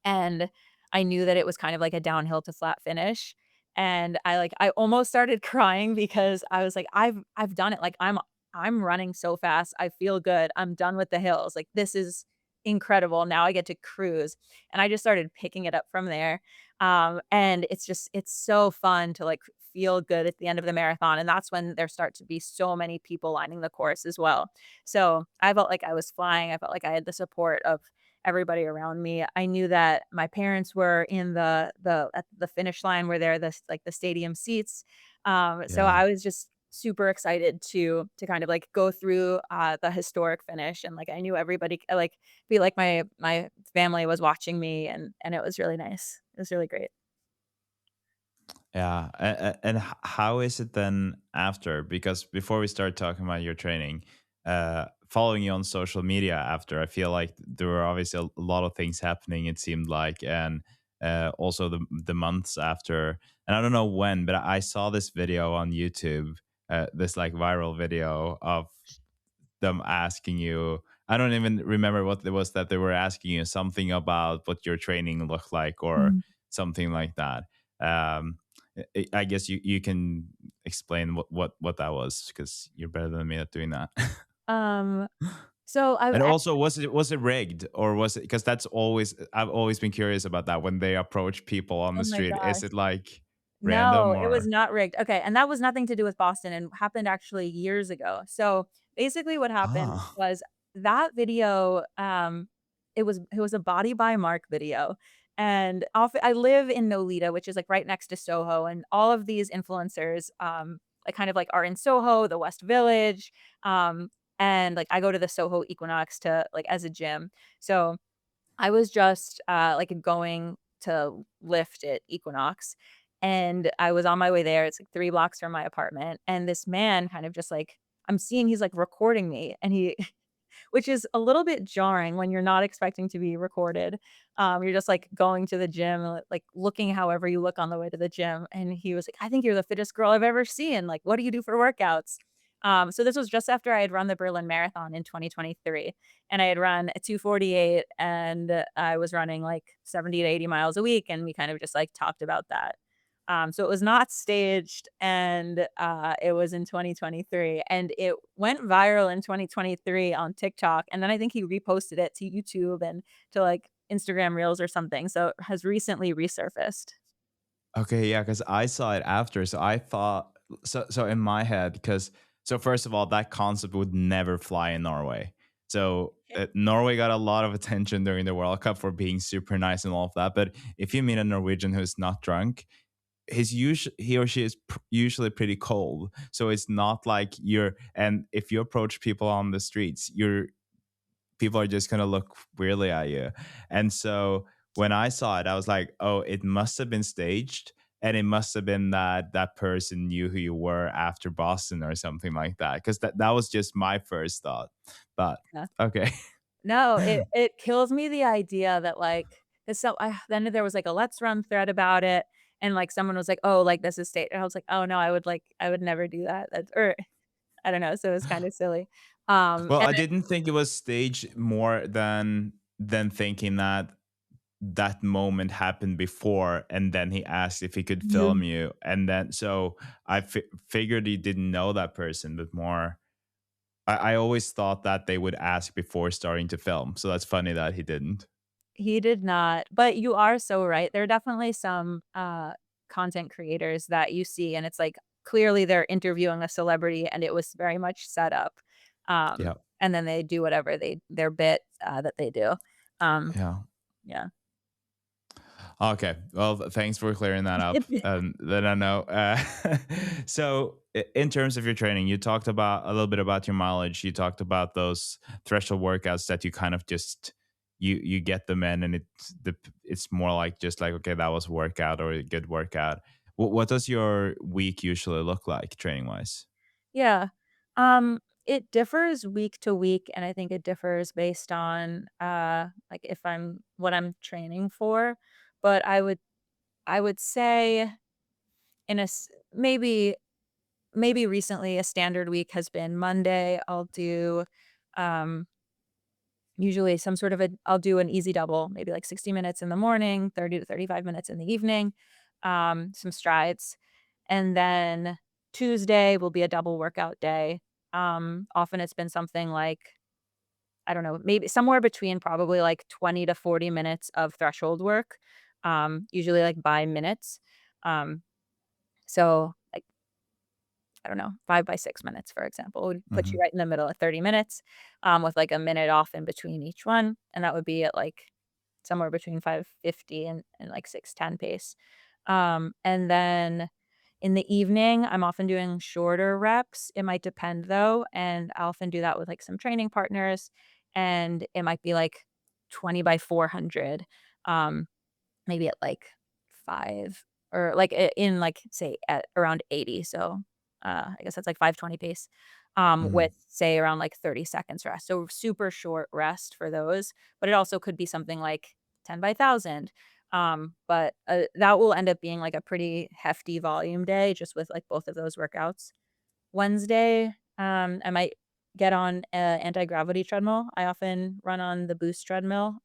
and I knew that it was kind of like a downhill to flat finish, and I almost started crying because I was like, "I've done it, like, I'm running so fast, I feel good, I'm done with the hills, like, this is incredible, now I get to cruise," and I just started picking it up from there, and it's so fun to, like, feel good at the end of the marathon, and that's when there start to be so many people lining the course as well. So, I felt like I was flying, I felt like I had the support of everybody around me. I knew that my parents were in the at the finish line where they're the stadium seats. So Yeah. I was just super excited to kind of like go through the historic finish and like I knew everybody like be like my family was watching me and it was really nice. It was really great. Yeah. And how is it then after? Because before we start talking about your training, following you on social media after, I feel like there were obviously a lot of things happening, it seemed like, and also the months after. And I don't know when, but I saw this video on YouTube, this like viral video of them asking you. I don't even remember what it was that they were asking you, something about what your training looked like or Mhm. something like that. Um, I guess you can explain what that was because you're better than me at doing that. Um, so I've And ac also, was it rigged or was it, because that's always, I've always been curious about that when they approach people on the oh my street. Is gosh. it like random No, it was or? not rigged. Okay, and that was nothing to do with Boston and happened actually years ago. So, basically what happened Ah, was that video, it was a Body by Mark video, and off I live in Nolita, which is, like, right next to Soho, and all of these influencers, like, kind of, like, are in Soho, the West Village, and, like, I go to the Soho Equinox to like, as a gym. So I was just, like, going to lift at Equinox, and I was on my way there, it's, like, 3 blocks from my apartment, and this man kind of just, like I'm seeing he's, like, recording me, and he which is a little bit jarring when you're not expecting to be recorded. You're just, like, going to the gym, like, looking however you look on the way to the gym, and he was like, "I think you're the fittest girl I've ever seen, like, what do you do for workouts?" So this was just after I had run the Berlin Marathon in 2023, and I had run a 2:48, and I was running, like, 70 to 80 miles a week, and we kind of just, like, talked about that. So it was not staged, and, it was in 2023, and it went viral in 2023 on TikTok, and then I think he reposted it to YouTube and to, like, Instagram Reels or something, so it has recently resurfaced. okay, yeah, because I saw it after, so I thought, so in my head, because so first of all, that concept would never fly in Norway. So Norway got a lot of attention during the World Cup for being super nice and all of that. But if you meet a Norwegian who's not drunk, he or she is usually pretty cold. So it's not like you're, and if you approach people on the streets, you're people are just gonna look weirdly at you. And so when I saw it, I was like, oh, it must have been staged. And it must have been that that person knew who you were after Boston or something like that. Because that was just my first thought. But Yeah. okay. No, it kills me the idea that, like 'cause then there was, like, a Let's Run thread about it, and, like, someone was like, "Oh, like, this is state," and I was like, "Oh, no, I would never do that." That's or I don't know, so it's kinda silly. Well, And I didn't think it was staged more than thinking that that moment happened before and then he asked if he could then film you, and then so I figured he didn't know that person, but more I always thought that they would ask before starting to film, so that's funny that he didn't. he did not, but you are so right. There are definitely some, content creators that you see, and it's, like, clearly they're interviewing a celebrity, and it was very much set up, Yeah. and then they do whatever their bit, that they do. Um, Yeah. yeah. Okay. Well, thanks for clearing that up. Then I know. So, in terms of your training, you talked about a little bit about your mileage. You talked about those threshold workouts that you kind of just you get them in, and it's more like just like, okay, that was a workout or a good workout. What does your week usually look like training wise? Yeah. It differs week to week, and I think it differs based on, like, if I'm what I'm training for, but I would say in a s maybe recently a standard week has been Monday, I'll do, um, usually some sort of I'll do an easy double, maybe like 60 minutes in the morning, 30 to 35 minutes in the evening, some strides. And then Tuesday will be a double workout day. Often it's been something like, I don't know, maybe somewhere between probably like 20 to 40 minutes of threshold work, usually like by minutes. Um, so like I don't know, 5 by 6 minutes, for example, would put you Hmm. right in the middle of 30 minutes, with, like, a minute off in between each one, and that would be at, like, somewhere between 5:50 and, like, 6:10 pace. And then in the evening, I'm often doing shorter reps. It might depend, though, and I often do that with, like, some training partners, and it might be, like, 20 by 400, um maybe at, like, 5 or, like, in, like, say, at around 80, so, I guess that's, like, 5:20 pace, with, say, around, like, 30 seconds rest, so super short rest for those, but it also could be something like 10 by 1,000, but, that will end up being, like, a pretty hefty volume day just with, like, both of those workouts. Wednesday, I might get on a anti-gravity treadmill. I often run on the Boost treadmill,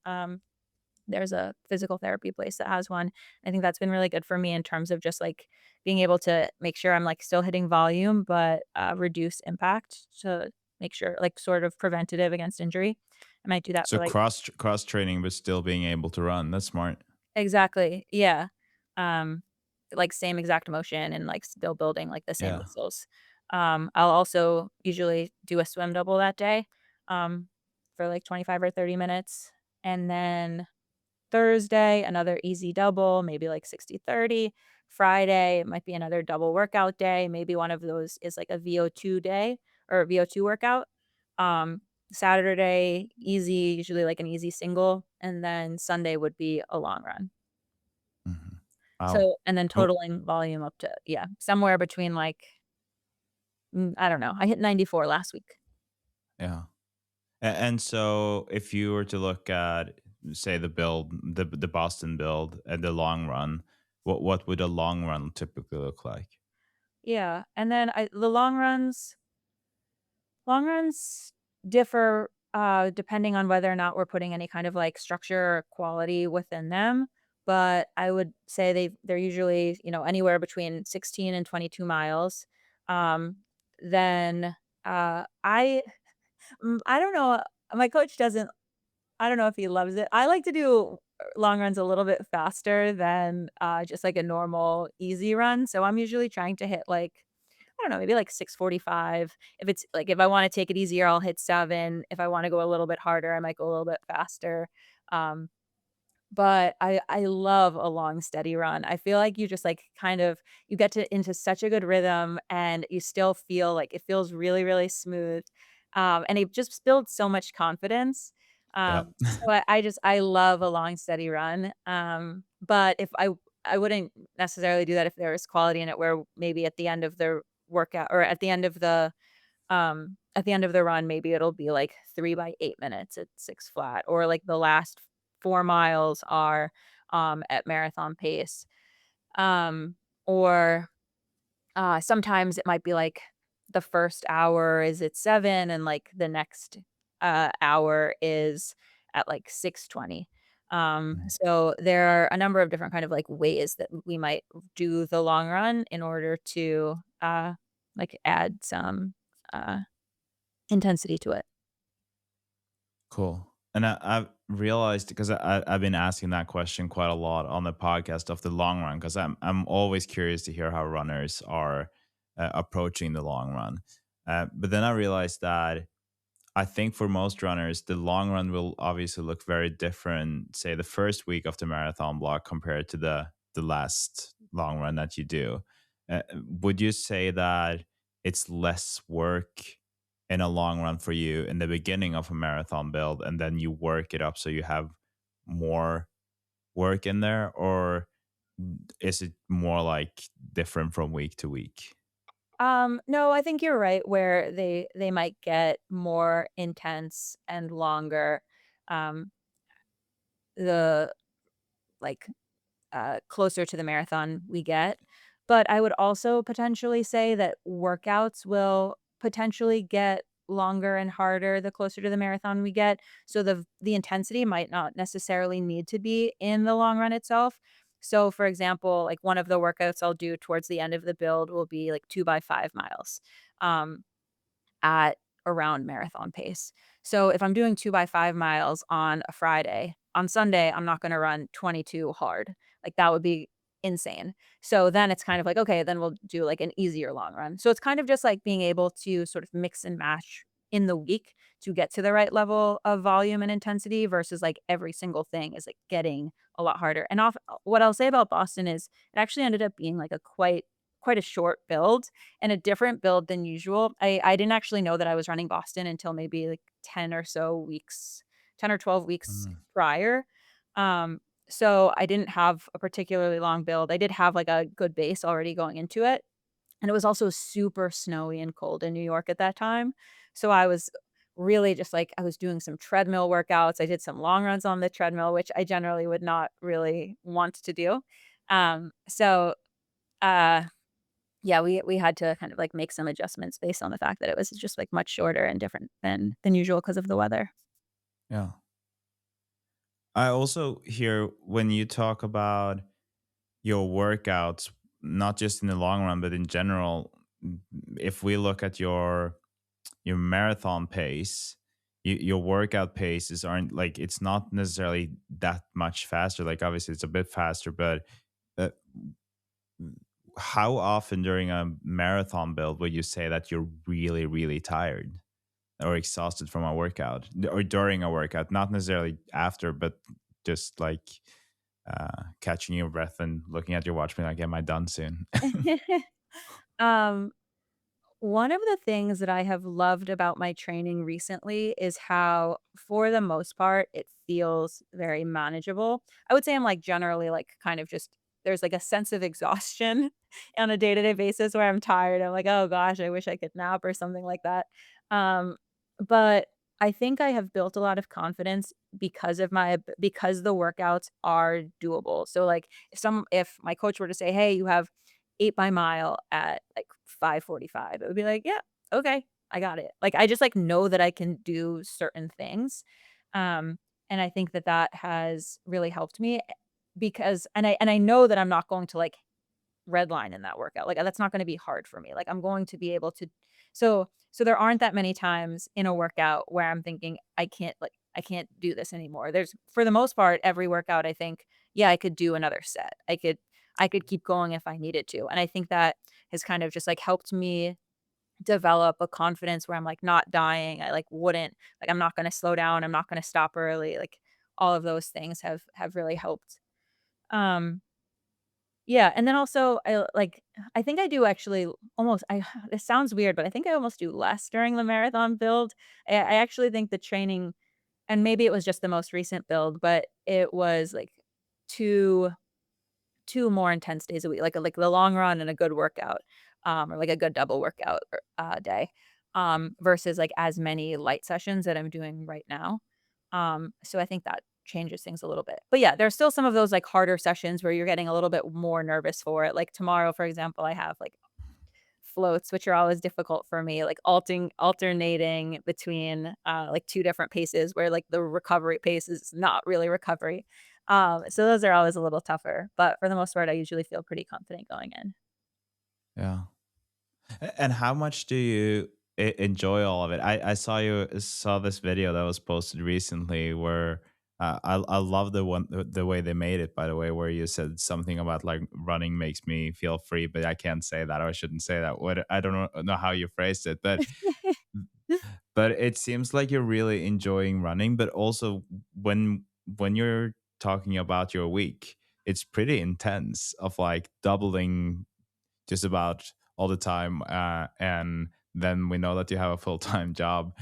there's a physical therapy place that has one. I think that's been really good for me in terms of just, like, being able to make sure I'm, like, still hitting volume, but, reduce impact to make sure like, sort of preventative against injury. I might do that So for, like cross training, but still being able to run. That's smart. exactly, yeah. Um, like, same exact motion and, like, still building, like, the same Yeah. muscles. I'll also usually do a swim double that day, um, for, like, 25 or 30 minutes, and then Thursday, another easy double, maybe like 60-30. Friday, it might be another double workout day. Maybe one of those is like a VO2 day or a VO2 workout. Um, Saturday, easy, usually like an easy single. And then Sunday would be a long run. Mhm. Wow. So, and then Oh, totaling volume up to, yeah, somewhere between like, I don't know. I hit 94 last week. yeah. And so if you were to look at, say, the build, the Boston build and the long run, what would a long run typically look like? Yeah. And then the long runs differ, depending on whether or not we're putting any kind of, like, structure or quality within them, but I would say they're usually, anywhere between 16 and 22 miles. Um, then, I don't know, my coach doesn't I don't know if he loves it. I like to do long runs a little bit faster than, just, like, a normal easy run, so I'm usually trying to hit, like, I don't know, maybe like 6:45. If it's like if I wanna take it easier, I'll hit 7. If I wanna go a little bit harder, I might go a little bit faster. Um, but I love a long steady run. I feel like you just, like, kind of you get to into such a good rhythm, and you still feel like it feels really, really smooth, and it just builds so much confidence. Yeah. So I love a long steady run, but if I wouldn't necessarily do that if there was quality in it where maybe at the end of the workout or at the end of the run, maybe it'll be like 3 by 8 minutes at 6 flat, or like the last 4 miles are, at marathon pace. Um, or, sometimes it might be like the first hour is at 7 and like the next, hour is at like 6:20. Mm. So there are a number of different kind of like ways that we might do the long run in order to, like add some, uh intensity to it. Cool. And I've realized because I've been asking that question quite a lot on the podcast of the long run because I'm always curious to hear how runners are approaching the long run. But then I realized that I think for most runners, the long run will obviously look very different, say the first week of the marathon block compared to the last long run that you do. Would you say that it's less work in a long run for you in the beginning of a marathon build, and then you work it up so you have more work in there, or is it more like different from week to week? No, I think you're right where they might get more intense and longer, um, the like closer to the marathon we get. But I would also potentially say that workouts will potentially get longer and harder the closer to the marathon we get. So the intensity might not necessarily need to be in the long run itself. So for example, like one of the workouts I'll do towards the end of the build will be like 2 by 5 miles. Um, at around marathon pace. So if I'm doing 2 by 5 miles on a Friday, on Sunday, I'm not gonna run 22 hard. Like, that would be insane. So then it's kind of like, okay, then we'll do, like, an easier long run. So it's kind of just, like, being able to sort of mix and match in the week to get to the right level of volume and intensity versus, like, every single thing is, like, getting a lot harder. And off what I'll say about Boston is it actually ended up being, like, a quite a short build and a different build than usual. I didn't actually know that I was running Boston until maybe, like, 10 or so weeks, 10 or 12 weeks Mm. prior. Um, so I didn't have a particularly long build. I did have, like, a good base already going into it, and it was also super snowy and cold in New York at that time. So I was really just, like I was doing some treadmill workouts. I did some long runs on the treadmill, which I generally would not really want to do. So, uh yeah, we had to kind of, like, make some adjustments based on the fact that it was just, like, much shorter and different than usual because of the weather. Yeah. I also hear when you talk about your workouts, not just in the long run, but in general, if we look at your marathon pace, your workout paces aren't like it's not necessarily that much faster. Like obviously it's a bit faster, but uh, how often during a marathon build would you say that you're really, really tired or exhausted from a workout or during a workout? Not necessarily after, but just like catching your breath and looking at your watch, being like, "Am I done soon?" Um One of the things that I have loved about my training recently is how, for the most part, it feels very manageable. I would say I'm like generally like kind of just there's like a sense of exhaustion on a day-to-day basis where I'm tired. I'm like, oh gosh, I wish I could nap or something like that. Um, but I think I have built a lot of confidence because the workouts are doable. So like if my coach were to say, hey, you have 8 by mile at, like, 5:45. It would be like, "Yeah, okay, I got it." Like, I just, like, know that I can do certain things, um, and I think that that has really helped me, because I know that I'm not going to, like, red line in that workout. Like, that's not gonna be hard for me. Like, I'm going to be able to so there aren't that many times in a workout where I'm thinking, I can't do this anymore." There's for the most part, every workout, I think, "Yeah, I could do another set. I could keep going if I needed to." And I think that has kind of just, like, helped me develop a confidence where I'm, like, not dying. I'm not gonna slow down. I'm not gonna stop early. Like, all of those things have really helped. Um yeah, and then also, I think I do actually almost I this sounds weird, but I think I almost do less during the marathon build. I actually think the training and maybe it was just the most recent build, but it was, like, 2 2 more intense days a week, like the long run and a good workout, or, like, a good double workout day, versus, like, as many light sessions that I'm doing right now. So I think that changes things a little bit. But yeah, there's still some of those, like, harder sessions where you're getting a little bit more nervous for it. Like tomorrow, for example, I have, like, floats, which are always difficult for me, like, alternating between, like, 2 different paces where, like, the recovery pace is not really recovery. So those are always a little tougher, but for the most part, I usually feel pretty confident going in. Yeah. And how much do you enjoy all of it? I saw this video that was posted recently where I love the way they made it. By the way, where you said something about like running makes me feel free, but I can't say that or I shouldn't say that. What I don't know how you phrased it, but But it seems like you're really enjoying running, but also when you're talking about your week, it's pretty intense of like doubling just about all the time. And then we know that you have a full time job.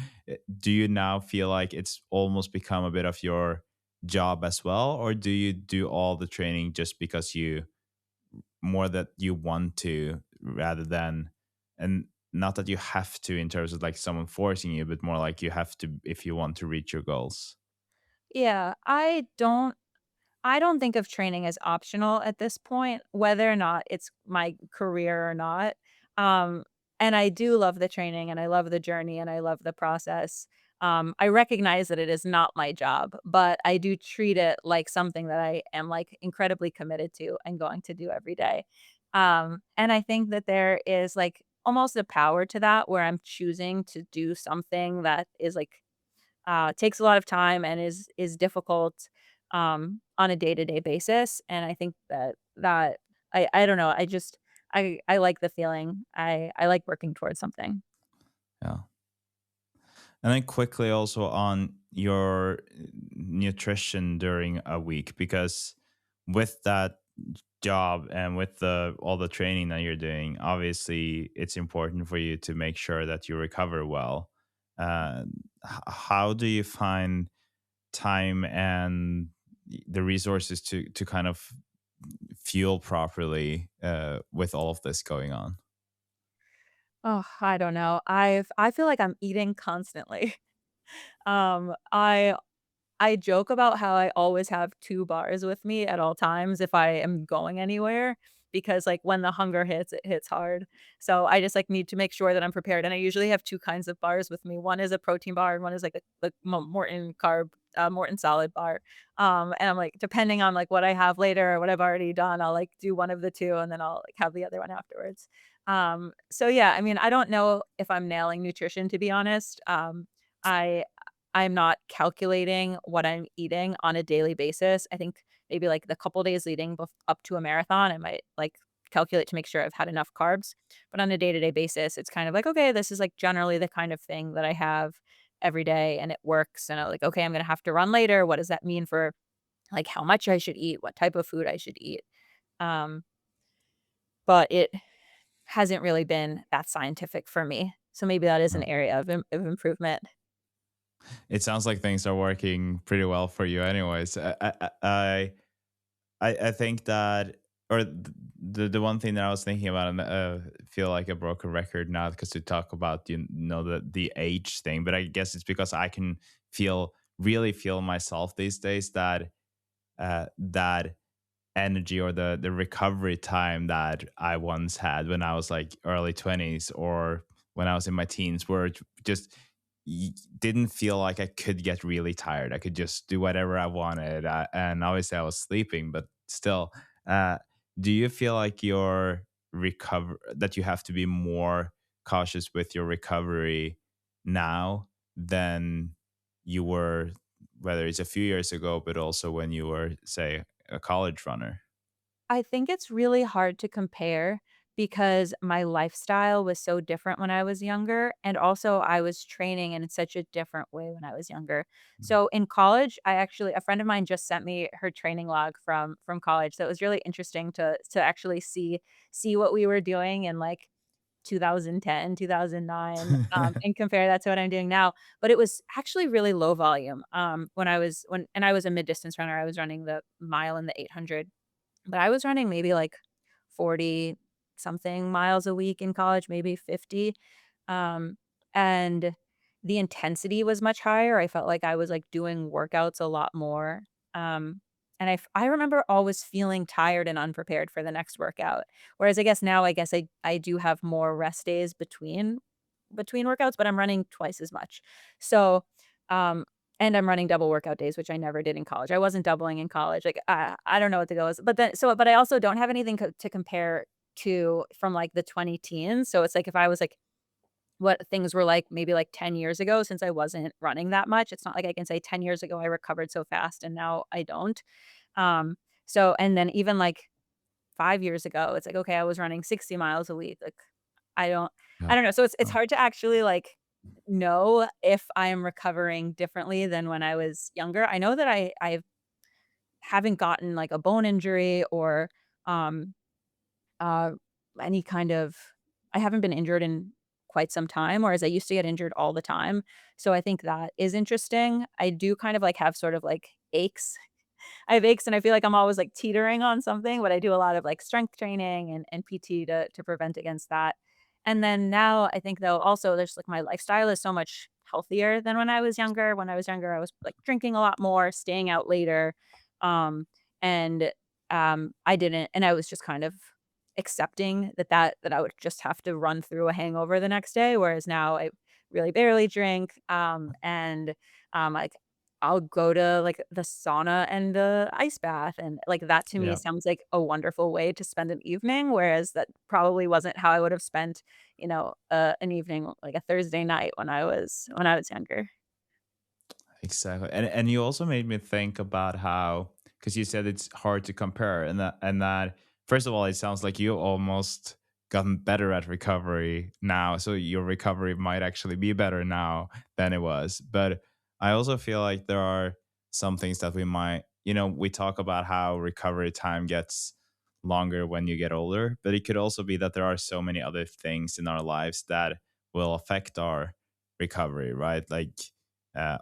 Do you now feel like it's almost become a bit of your job as well? Or do you do all the training just because you more that you want to rather than, and not that you have to in terms of like someone forcing you, but more like you have to if you want to reach your goals? Yeah, I don't think of training as optional at this point, whether or not it's my career or not. Um, and I do love the training and I love the journey and I love the process. I recognize that it is not my job, but I do treat it like something that I am like incredibly committed to and going to do every day. And I think that there is like almost a power to that where I'm choosing to do something that is like takes a lot of time and is difficult, on a day-to-day basis, and I think that I don't know, I like the feeling. I like working towards something. Yeah. And then quickly also on your nutrition during a week, because with that job and with the all the training that you're doing, obviously it's important for you to make sure that you recover well. Uh, how do you find time and the resources to kind of fuel properly with all of this going on? Oh, I don't know. I feel like I'm eating constantly. Um, I I joke about how I always have 2 bars with me at all times if I am going anywhere because, like, when the hunger hits, it hits hard. So, I just, like, need to make sure that I'm prepared, and I usually have 2 kinds of bars with me. One is a protein bar and one is, like, a Morton carb Morton salad bar. And I'm, like, depending on, like, what I have later or what I've already done, I'll, like, do one of the 2 and then I'll, like, have the other one afterwards. So, yeah, I mean, I don't know if I'm nailing nutrition, to be honest. I I'm not calculating what I'm eating on a daily basis. I think maybe, like, the couple days leading up to a marathon, I might, like, calculate to make sure I've had enough carbs, but on a day-to-day basis, it's kind of like, "Okay, this is, like, generally the kind of thing that I have every day, and it works," and I'm like, "Okay, I'm gonna have to run later. What does that mean for, like, how much I should eat, what type of food I should eat?" Um, but it hasn't really been that scientific for me, so maybe that is an area of improvement. It sounds like things are working pretty well for you anyways. I think that, or the one thing that I was thinking about, and feel like a broken record now because we talk about the age thing, but I guess it's because I can really feel myself these days that that energy or the recovery time that I once had when I was like early 20s or when I was in my teens, where it just didn't feel like I could get really tired. I could just do whatever I wanted. And obviously I was sleeping, but still, uh, do you feel like your recover that you have to be more cautious with your recovery now than you were, whether it's a few years ago, but also when you were, say, a college runner? I think it's really hard to compare because my lifestyle was so different when I was younger, and also I was training in such a different way when I was younger. So in college, I actually a friend of mine just sent me her training log from college. So it was really interesting to actually see what we were doing in like 2010, 2009, and compare that to what I'm doing now. But it was actually really low volume. When I was when and I was a mid distance runner. I was running the mile and the 800, but I was running maybe like 40 something miles a week in college, maybe 50. Um, and the intensity was much higher. I felt like I was like doing workouts a lot more. Um, and I remember always feeling tired and unprepared for the next workout. Whereas I guess now I guess I do have more rest days between workouts, but I'm running twice as much. So um and I'm running double workout days, which I never did in college. I wasn't doubling in college. Like, I don't know what to go as but then so but I also don't have anything to compare to from, like, the 20 teens. So it's like if I was, like, what things were like maybe, like, 10 years ago since I wasn't running that much, it's not like I can say 10 years ago I recovered so fast and now I don't. Um, so and then even, like, 5 years ago, it's like, okay, I was running 60 miles a week. Like, I don't Yeah. I don't know. So it's hard to actually, like know if I am recovering differently than when I was younger. I know that I haven't gotten, like, a bone injury or, um, uh, any kind of I haven't been injured in quite some time, whereas I used to get injured all the time. So I think that is interesting. I do kind of, like, have sort of, like, aches I have aches and I feel like I'm always, like, teetering on something, but I do a lot of, like, strength training and PT to prevent against that. And then now I think, though, also there's, like, my lifestyle is so much healthier than when I was younger. When I was younger, I was, like, drinking a lot more, staying out later, um, and, I didn't and I was just kind of accepting that I would just have to run through a hangover the next day, whereas now I really barely drink, like, I'll go to, like, the sauna and the ice bath, and, like, that to me Yeah. sounds like a wonderful way to spend an evening, whereas that probably wasn't how I would have spent, an evening, like a Thursday night when I was younger. Exactly. And you also made me think about how, because you said it's hard to compare, and that first of all, it sounds like you almost gotten better at recovery now. So your recovery might actually be better now than it was. But I also feel like there are some things that we might, we talk about how recovery time gets longer when you get older, but it could also be that there are so many other things in our lives that will affect our recovery, right? Like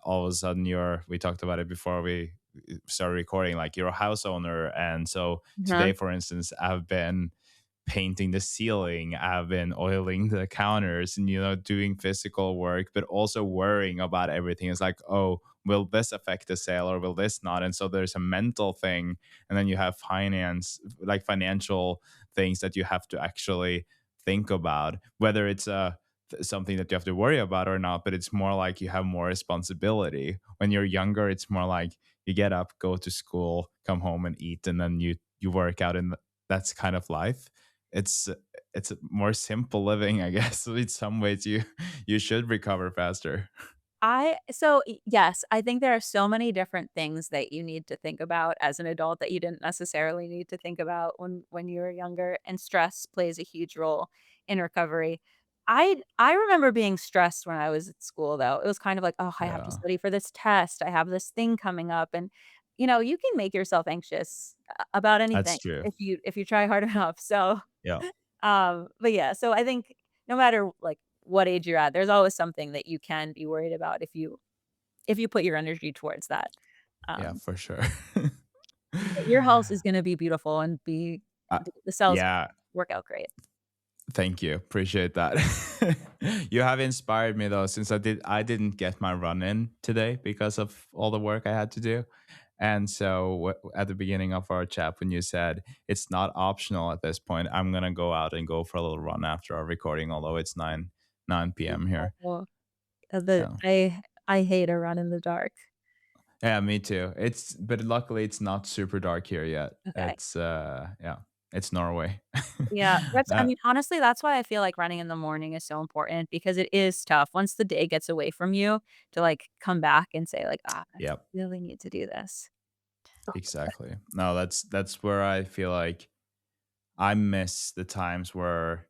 all of a sudden we talked about it before we started recording, like you're a house owner, and so Uh-huh. today, for instance, I've been painting the ceiling, I've been oiling the counters, and doing physical work, but also worrying about everything. It's like, oh, will this affect the sale or will this not? And so there's a mental thing, and then you have financial things that you have to actually think about, whether it's something that you have to worry about or not, but it's more like you have more responsibility. When you're younger, it's more like you get up, go to school, come home and eat, and then you work out, and that's kind of life. it's it's a more simple living, I guess. So in some ways you should recover faster. Yes, I think there are so many different things that you need to think about as an adult that you didn't necessarily need to think about when you were younger, and stress plays a huge role in recovery. I remember being stressed when I was at school, though. It was kind of like, "Oh, I have to Yeah, study for this test. I have this thing coming up," and, you can make yourself anxious about that's anything true. if you try hard enough, so Yeah. but yeah, so I think no matter, like, what age you're at, there's always something that you can be worried about if you put your energy towards that. Yeah, Um, for sure. your house is gonna be beautiful and uh, the cells yeah, work out great. thank you. Appreciate that. You have inspired me though, since I didn't get my run in today because of all the work I had to do. And so at the beginning of our chat, when you said it's not optional at this point, I'm gonna go out and go for a little run after our recording, although it's 9 p.m. here. Oh, the Yeah. I hate a run in the dark. Yeah, me too. But luckily it's not super dark here yet. Okay. Yeah, it's Norway. Yeah, I uh, mean, honestly, that's why I feel like running in the morning is so important because it is tough once the day gets away from you to, like, come back and say, like, "Ah, I yep, really need to do this." exactly. No, that's where I feel like I miss the times where,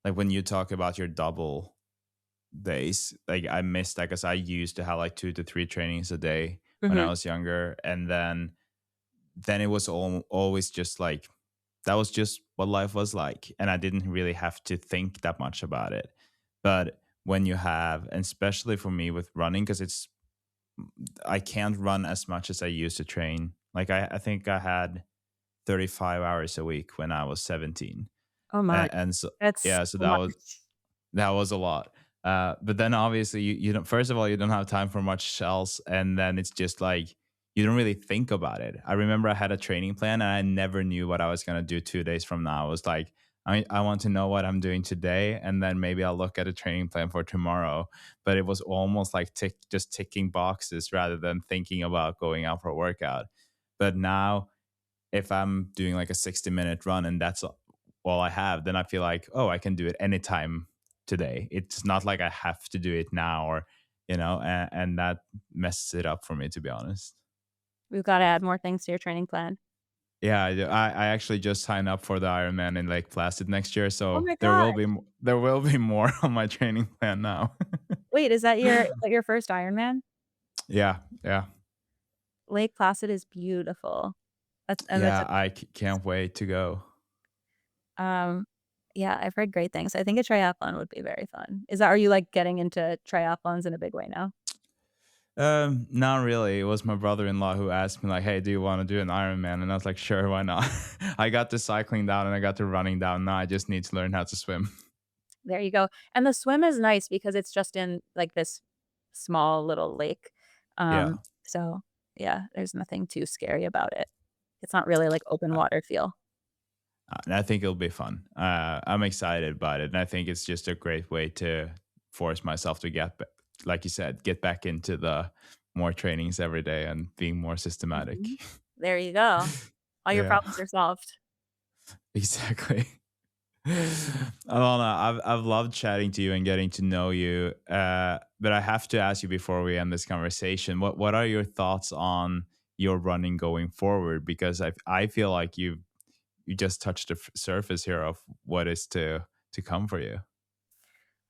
like, when you talk about your double days, like I missed that because I used to have like 2 to 3 trainings a day when I Mhm. was younger, and then it was always just like that was just what life was like, and I didn't really have to think that much about it. But when you have, and especially for me with running, because I can't run as much as I used to train. Like I think I had 35 hours a week when I was 17. Oh my. And so That's yeah, so so much. that was a lot. But then obviously you don't, first of all, you don't have time for much else. And then it's just like, you don't really think about it. I remember I had a training plan and I never knew what I was going to do 2 days from now. I was like, I want to know what I'm doing today. And then maybe I'll look at a training plan for tomorrow. But it was almost like just ticking boxes rather than thinking about going out for a workout. But now if I'm doing like a 60-minute run and that's all I have, then I feel like, oh, I can do it anytime today. It's not like I have to do it now, or, and that messes it up for me, to be honest. We've gotta add more things to your training plan. Yeah, I actually just signed up for the Ironman in Lake Placid next year, Oh so my there will gosh. be there will be more on my training plan now. Wait, is that your first Ironman? Yeah, yeah. Lake Placid is beautiful. That's Yeah, I can't wait to go. um, yeah, I've heard great things. I think a triathlon would be very fun. Are you, like, getting into triathlons in a big way now? Not really. It was my brother-in-law who asked me like, "Hey, do you want to do an Ironman?" And I was like, "Sure, why not?" I got the cycling down and I got the running down. Now I just need to learn how to swim. There you go. And the swim is nice because it's just in, like, this small little lake. Yeah, So, yeah, there's nothing too scary about it. It's not really like open uh, water feel. and I think it'll be fun. I'm excited about it, and I think it's just a great way to force myself to like you said, get back into the more trainings every day and being more systematic. Mhm. There you go. All your Yeah, problems are solved. exactly. Alana, I've loved chatting to you and getting to know you. But I have to ask you before we end this conversation, what are your thoughts on your running going forward? Because I feel like you just touched the surface here of what is to come for you.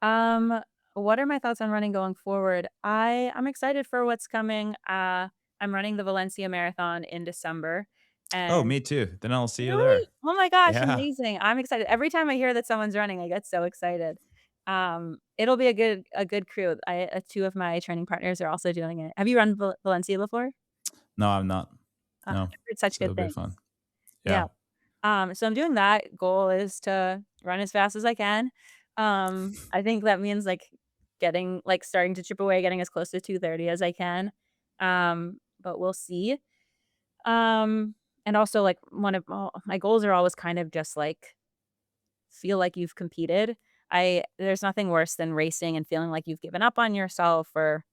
Um, what are my thoughts on running going forward? I'm excited for what's coming. I'm running the Valencia Marathon in December, Oh, and me too. Then I'll see you really? there. Oh my gosh, Yeah. amazing. I'm excited. Every time I hear that someone's running, I get so excited. It'll be a good crew. 2 of my training partners are also doing it. Have you run Valencia before? No, I'm not. No. I've heard such So good it'll be things. fun. Yeah. Yeah. So I'm doing that. Goal is to run as fast as I can. I think that means, like, starting to chip away, getting as close to 2:30 as I can. But we'll see. And also, like, one of my goals are always kind of just, like, feel like you've competed. I There's nothing worse than racing and feeling like you've given up on yourself or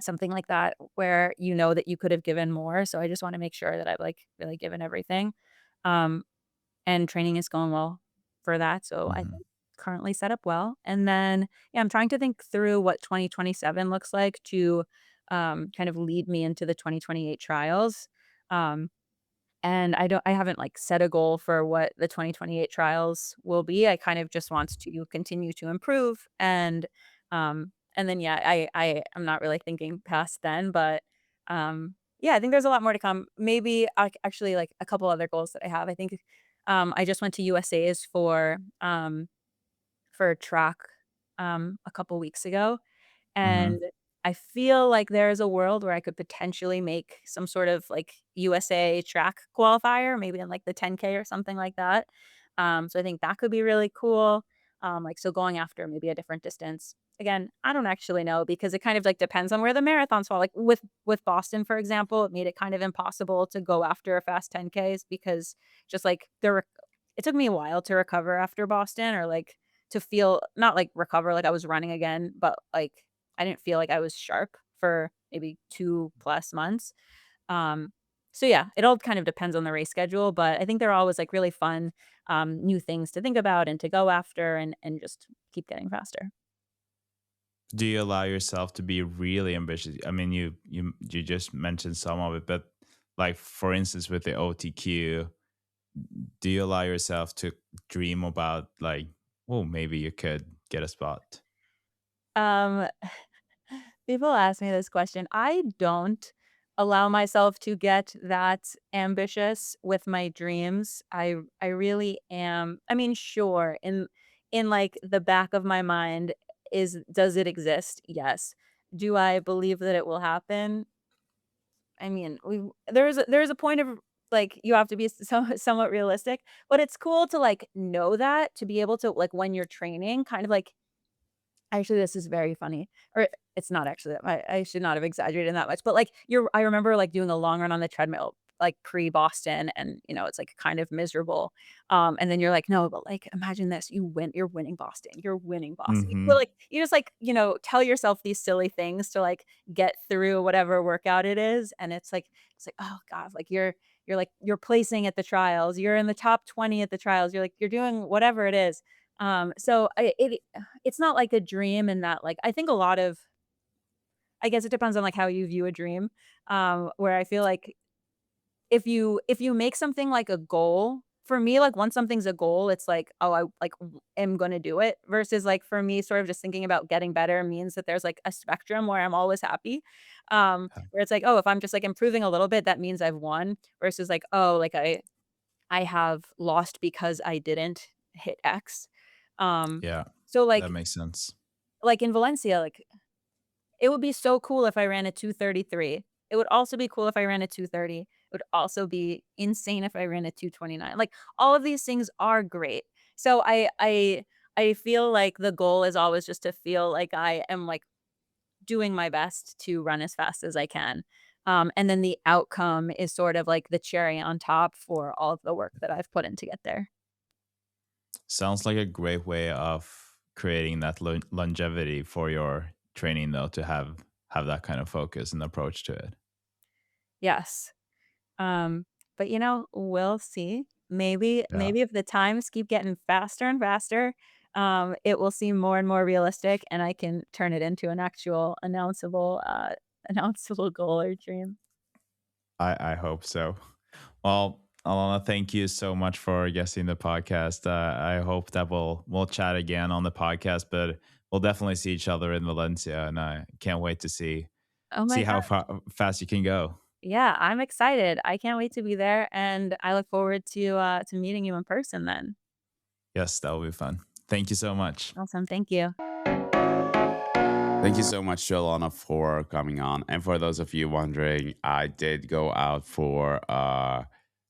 something like that where you know that you could have given more, so I just wanna make sure that I've, like, really given everything. Um, and training is going well for that, so I Mhm. think currently set up well. And then, yeah, I'm trying to think through what 2027 looks like to, kind of lead me into the 2028 trials. Um and I haven't, like, set a goal for what the 2028 trials will be. I kind of just want to continue to improve and then, yeah, I'm not really thinking past then, but, yeah, I think there's a lot more to come. Maybe, actually, like, a couple other goals that I have. I think, I just went to USA's for track, a couple weeks ago, and Mhm. I feel like there is a world where I could potentially make some sort of, like, USA track qualifier, maybe in, like, the 10K or something like that. So I think that could be really cool. Like, so going after maybe a different distance. Again, I don't actually know because it kind of, like, depends on where the marathons fall. Like, with Boston, for example, it made it kind of impossible to go after a fast 10Ks because just, like, it took me a while to recover after Boston or, like, to feel not, like, recover like I was running again, but, like, I didn't feel like I was sharp for maybe 2 plus months. Um, so yeah, it all kind of depends on the race schedule, but I think they're always, like, really fun, new things to think about and to go after and just keep getting faster. Do you allow yourself to be really ambitious? I mean, you just mentioned some of it, but like for instance, with the OTQ, do you allow yourself to dream about like, oh, maybe you could get a spot? Um, People ask me this question. I don't allow myself to get that ambitious with my dreams. I really am. I mean, sure, in like the back of my mind is does it exist? Yes. Do I believe that it will happen? I mean, there's a point of like you have to be somewhat realistic, but it's cool to like know that to be able to like when you're training kind of like actually, this is very funny, or it's not actually that I should not have exaggerated that much, but, like, I remember, like, doing a long run on the treadmill, like, pre-Boston, and, it's, like, kind of miserable, and then you're like, "No, but, like, imagine this, you're winning Boston, you're winning Boston." But, Hmm. like, you just, like, tell yourself these silly things to, like, get through whatever workout it is, and it's like, "Oh god," like, you're placing at the trials, you're in the top 20 at the trials, you're doing whatever it is, so it's not like a dream in that, like, I think a lot of I guess it depends on, like, how you view a dream, where I feel like if you make something like a goal for me, like, once something's a goal, it's like, "Oh, I, like, am gonna do it," versus, like, for me, sort of just thinking about getting better means that there's, like, a spectrum where I'm always happy, where it's like, "Oh, if I'm just, like, improving a little bit, that means I've won," versus, like, "Oh, like, I have lost because I didn't hit X." Um, Yeah, so, that makes sense. like, in Valencia, like, it would be so cool if I ran a 2:33. It would also be cool if I ran a 2:30. It would also be insane if I ran a 2:29. Like, all of these things are great. So I feel like the goal is always just to feel like I am, like, doing my best to run as fast as I can. And then the outcome is sort of like the cherry on top for all of the work that I've put in to get there. Sounds like a great way of creating that longevity for your training, though, to have that kind of focus and approach to it. Yes. Um, but, we'll see. Yeah. Maybe if the times keep getting faster and faster, it will seem more and more realistic, and I can turn it into an actual announceable goal or dream. I hope so. Well, Alana, thank you so much for guesting the podcast. I hope that we'll chat again on the podcast, but we'll definitely see each other in Valencia, and I can't wait to Oh my see how god. fast you can go. Yeah, I'm excited. I can't wait to be there, and I look forward to meeting you in person then. Yes, that will be fun. Thank you so much. Awesome. Thank you. Thank you so much, Jolana, for coming on. And for those of you wondering, I did go out for a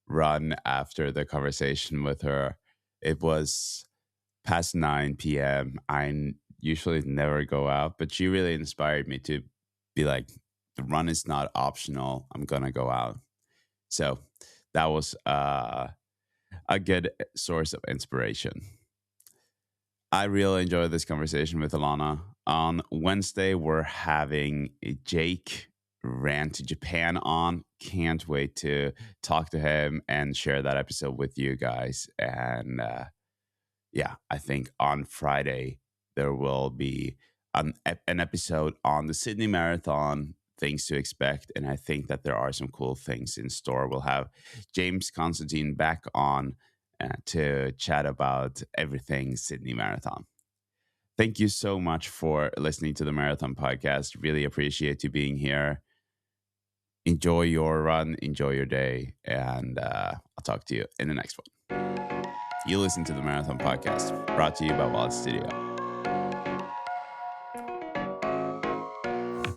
run after the conversation with her. It was past 9 p.m. Usually never go out, but she really inspired me to be like, the run is not optional. I'm going to go out. So that was a good source of inspiration. I really enjoyed this conversation with Alana. On Wednesday, we're having Jake ran to Japan on. Can't wait to talk to him and share that episode with you guys. And yeah, I think on Friday there will be an episode on the Sydney Marathon, things to expect. And I think that there are some cool things in store. We'll have James Constantine back on to chat about everything Sydney Marathon. Thank you so much for listening to the Marathon Podcast. Really appreciate you being here. Enjoy your run, enjoy your day, and I'll talk to you in the next one. You listen to the Marathon Podcast, brought to you by Wallet Studio.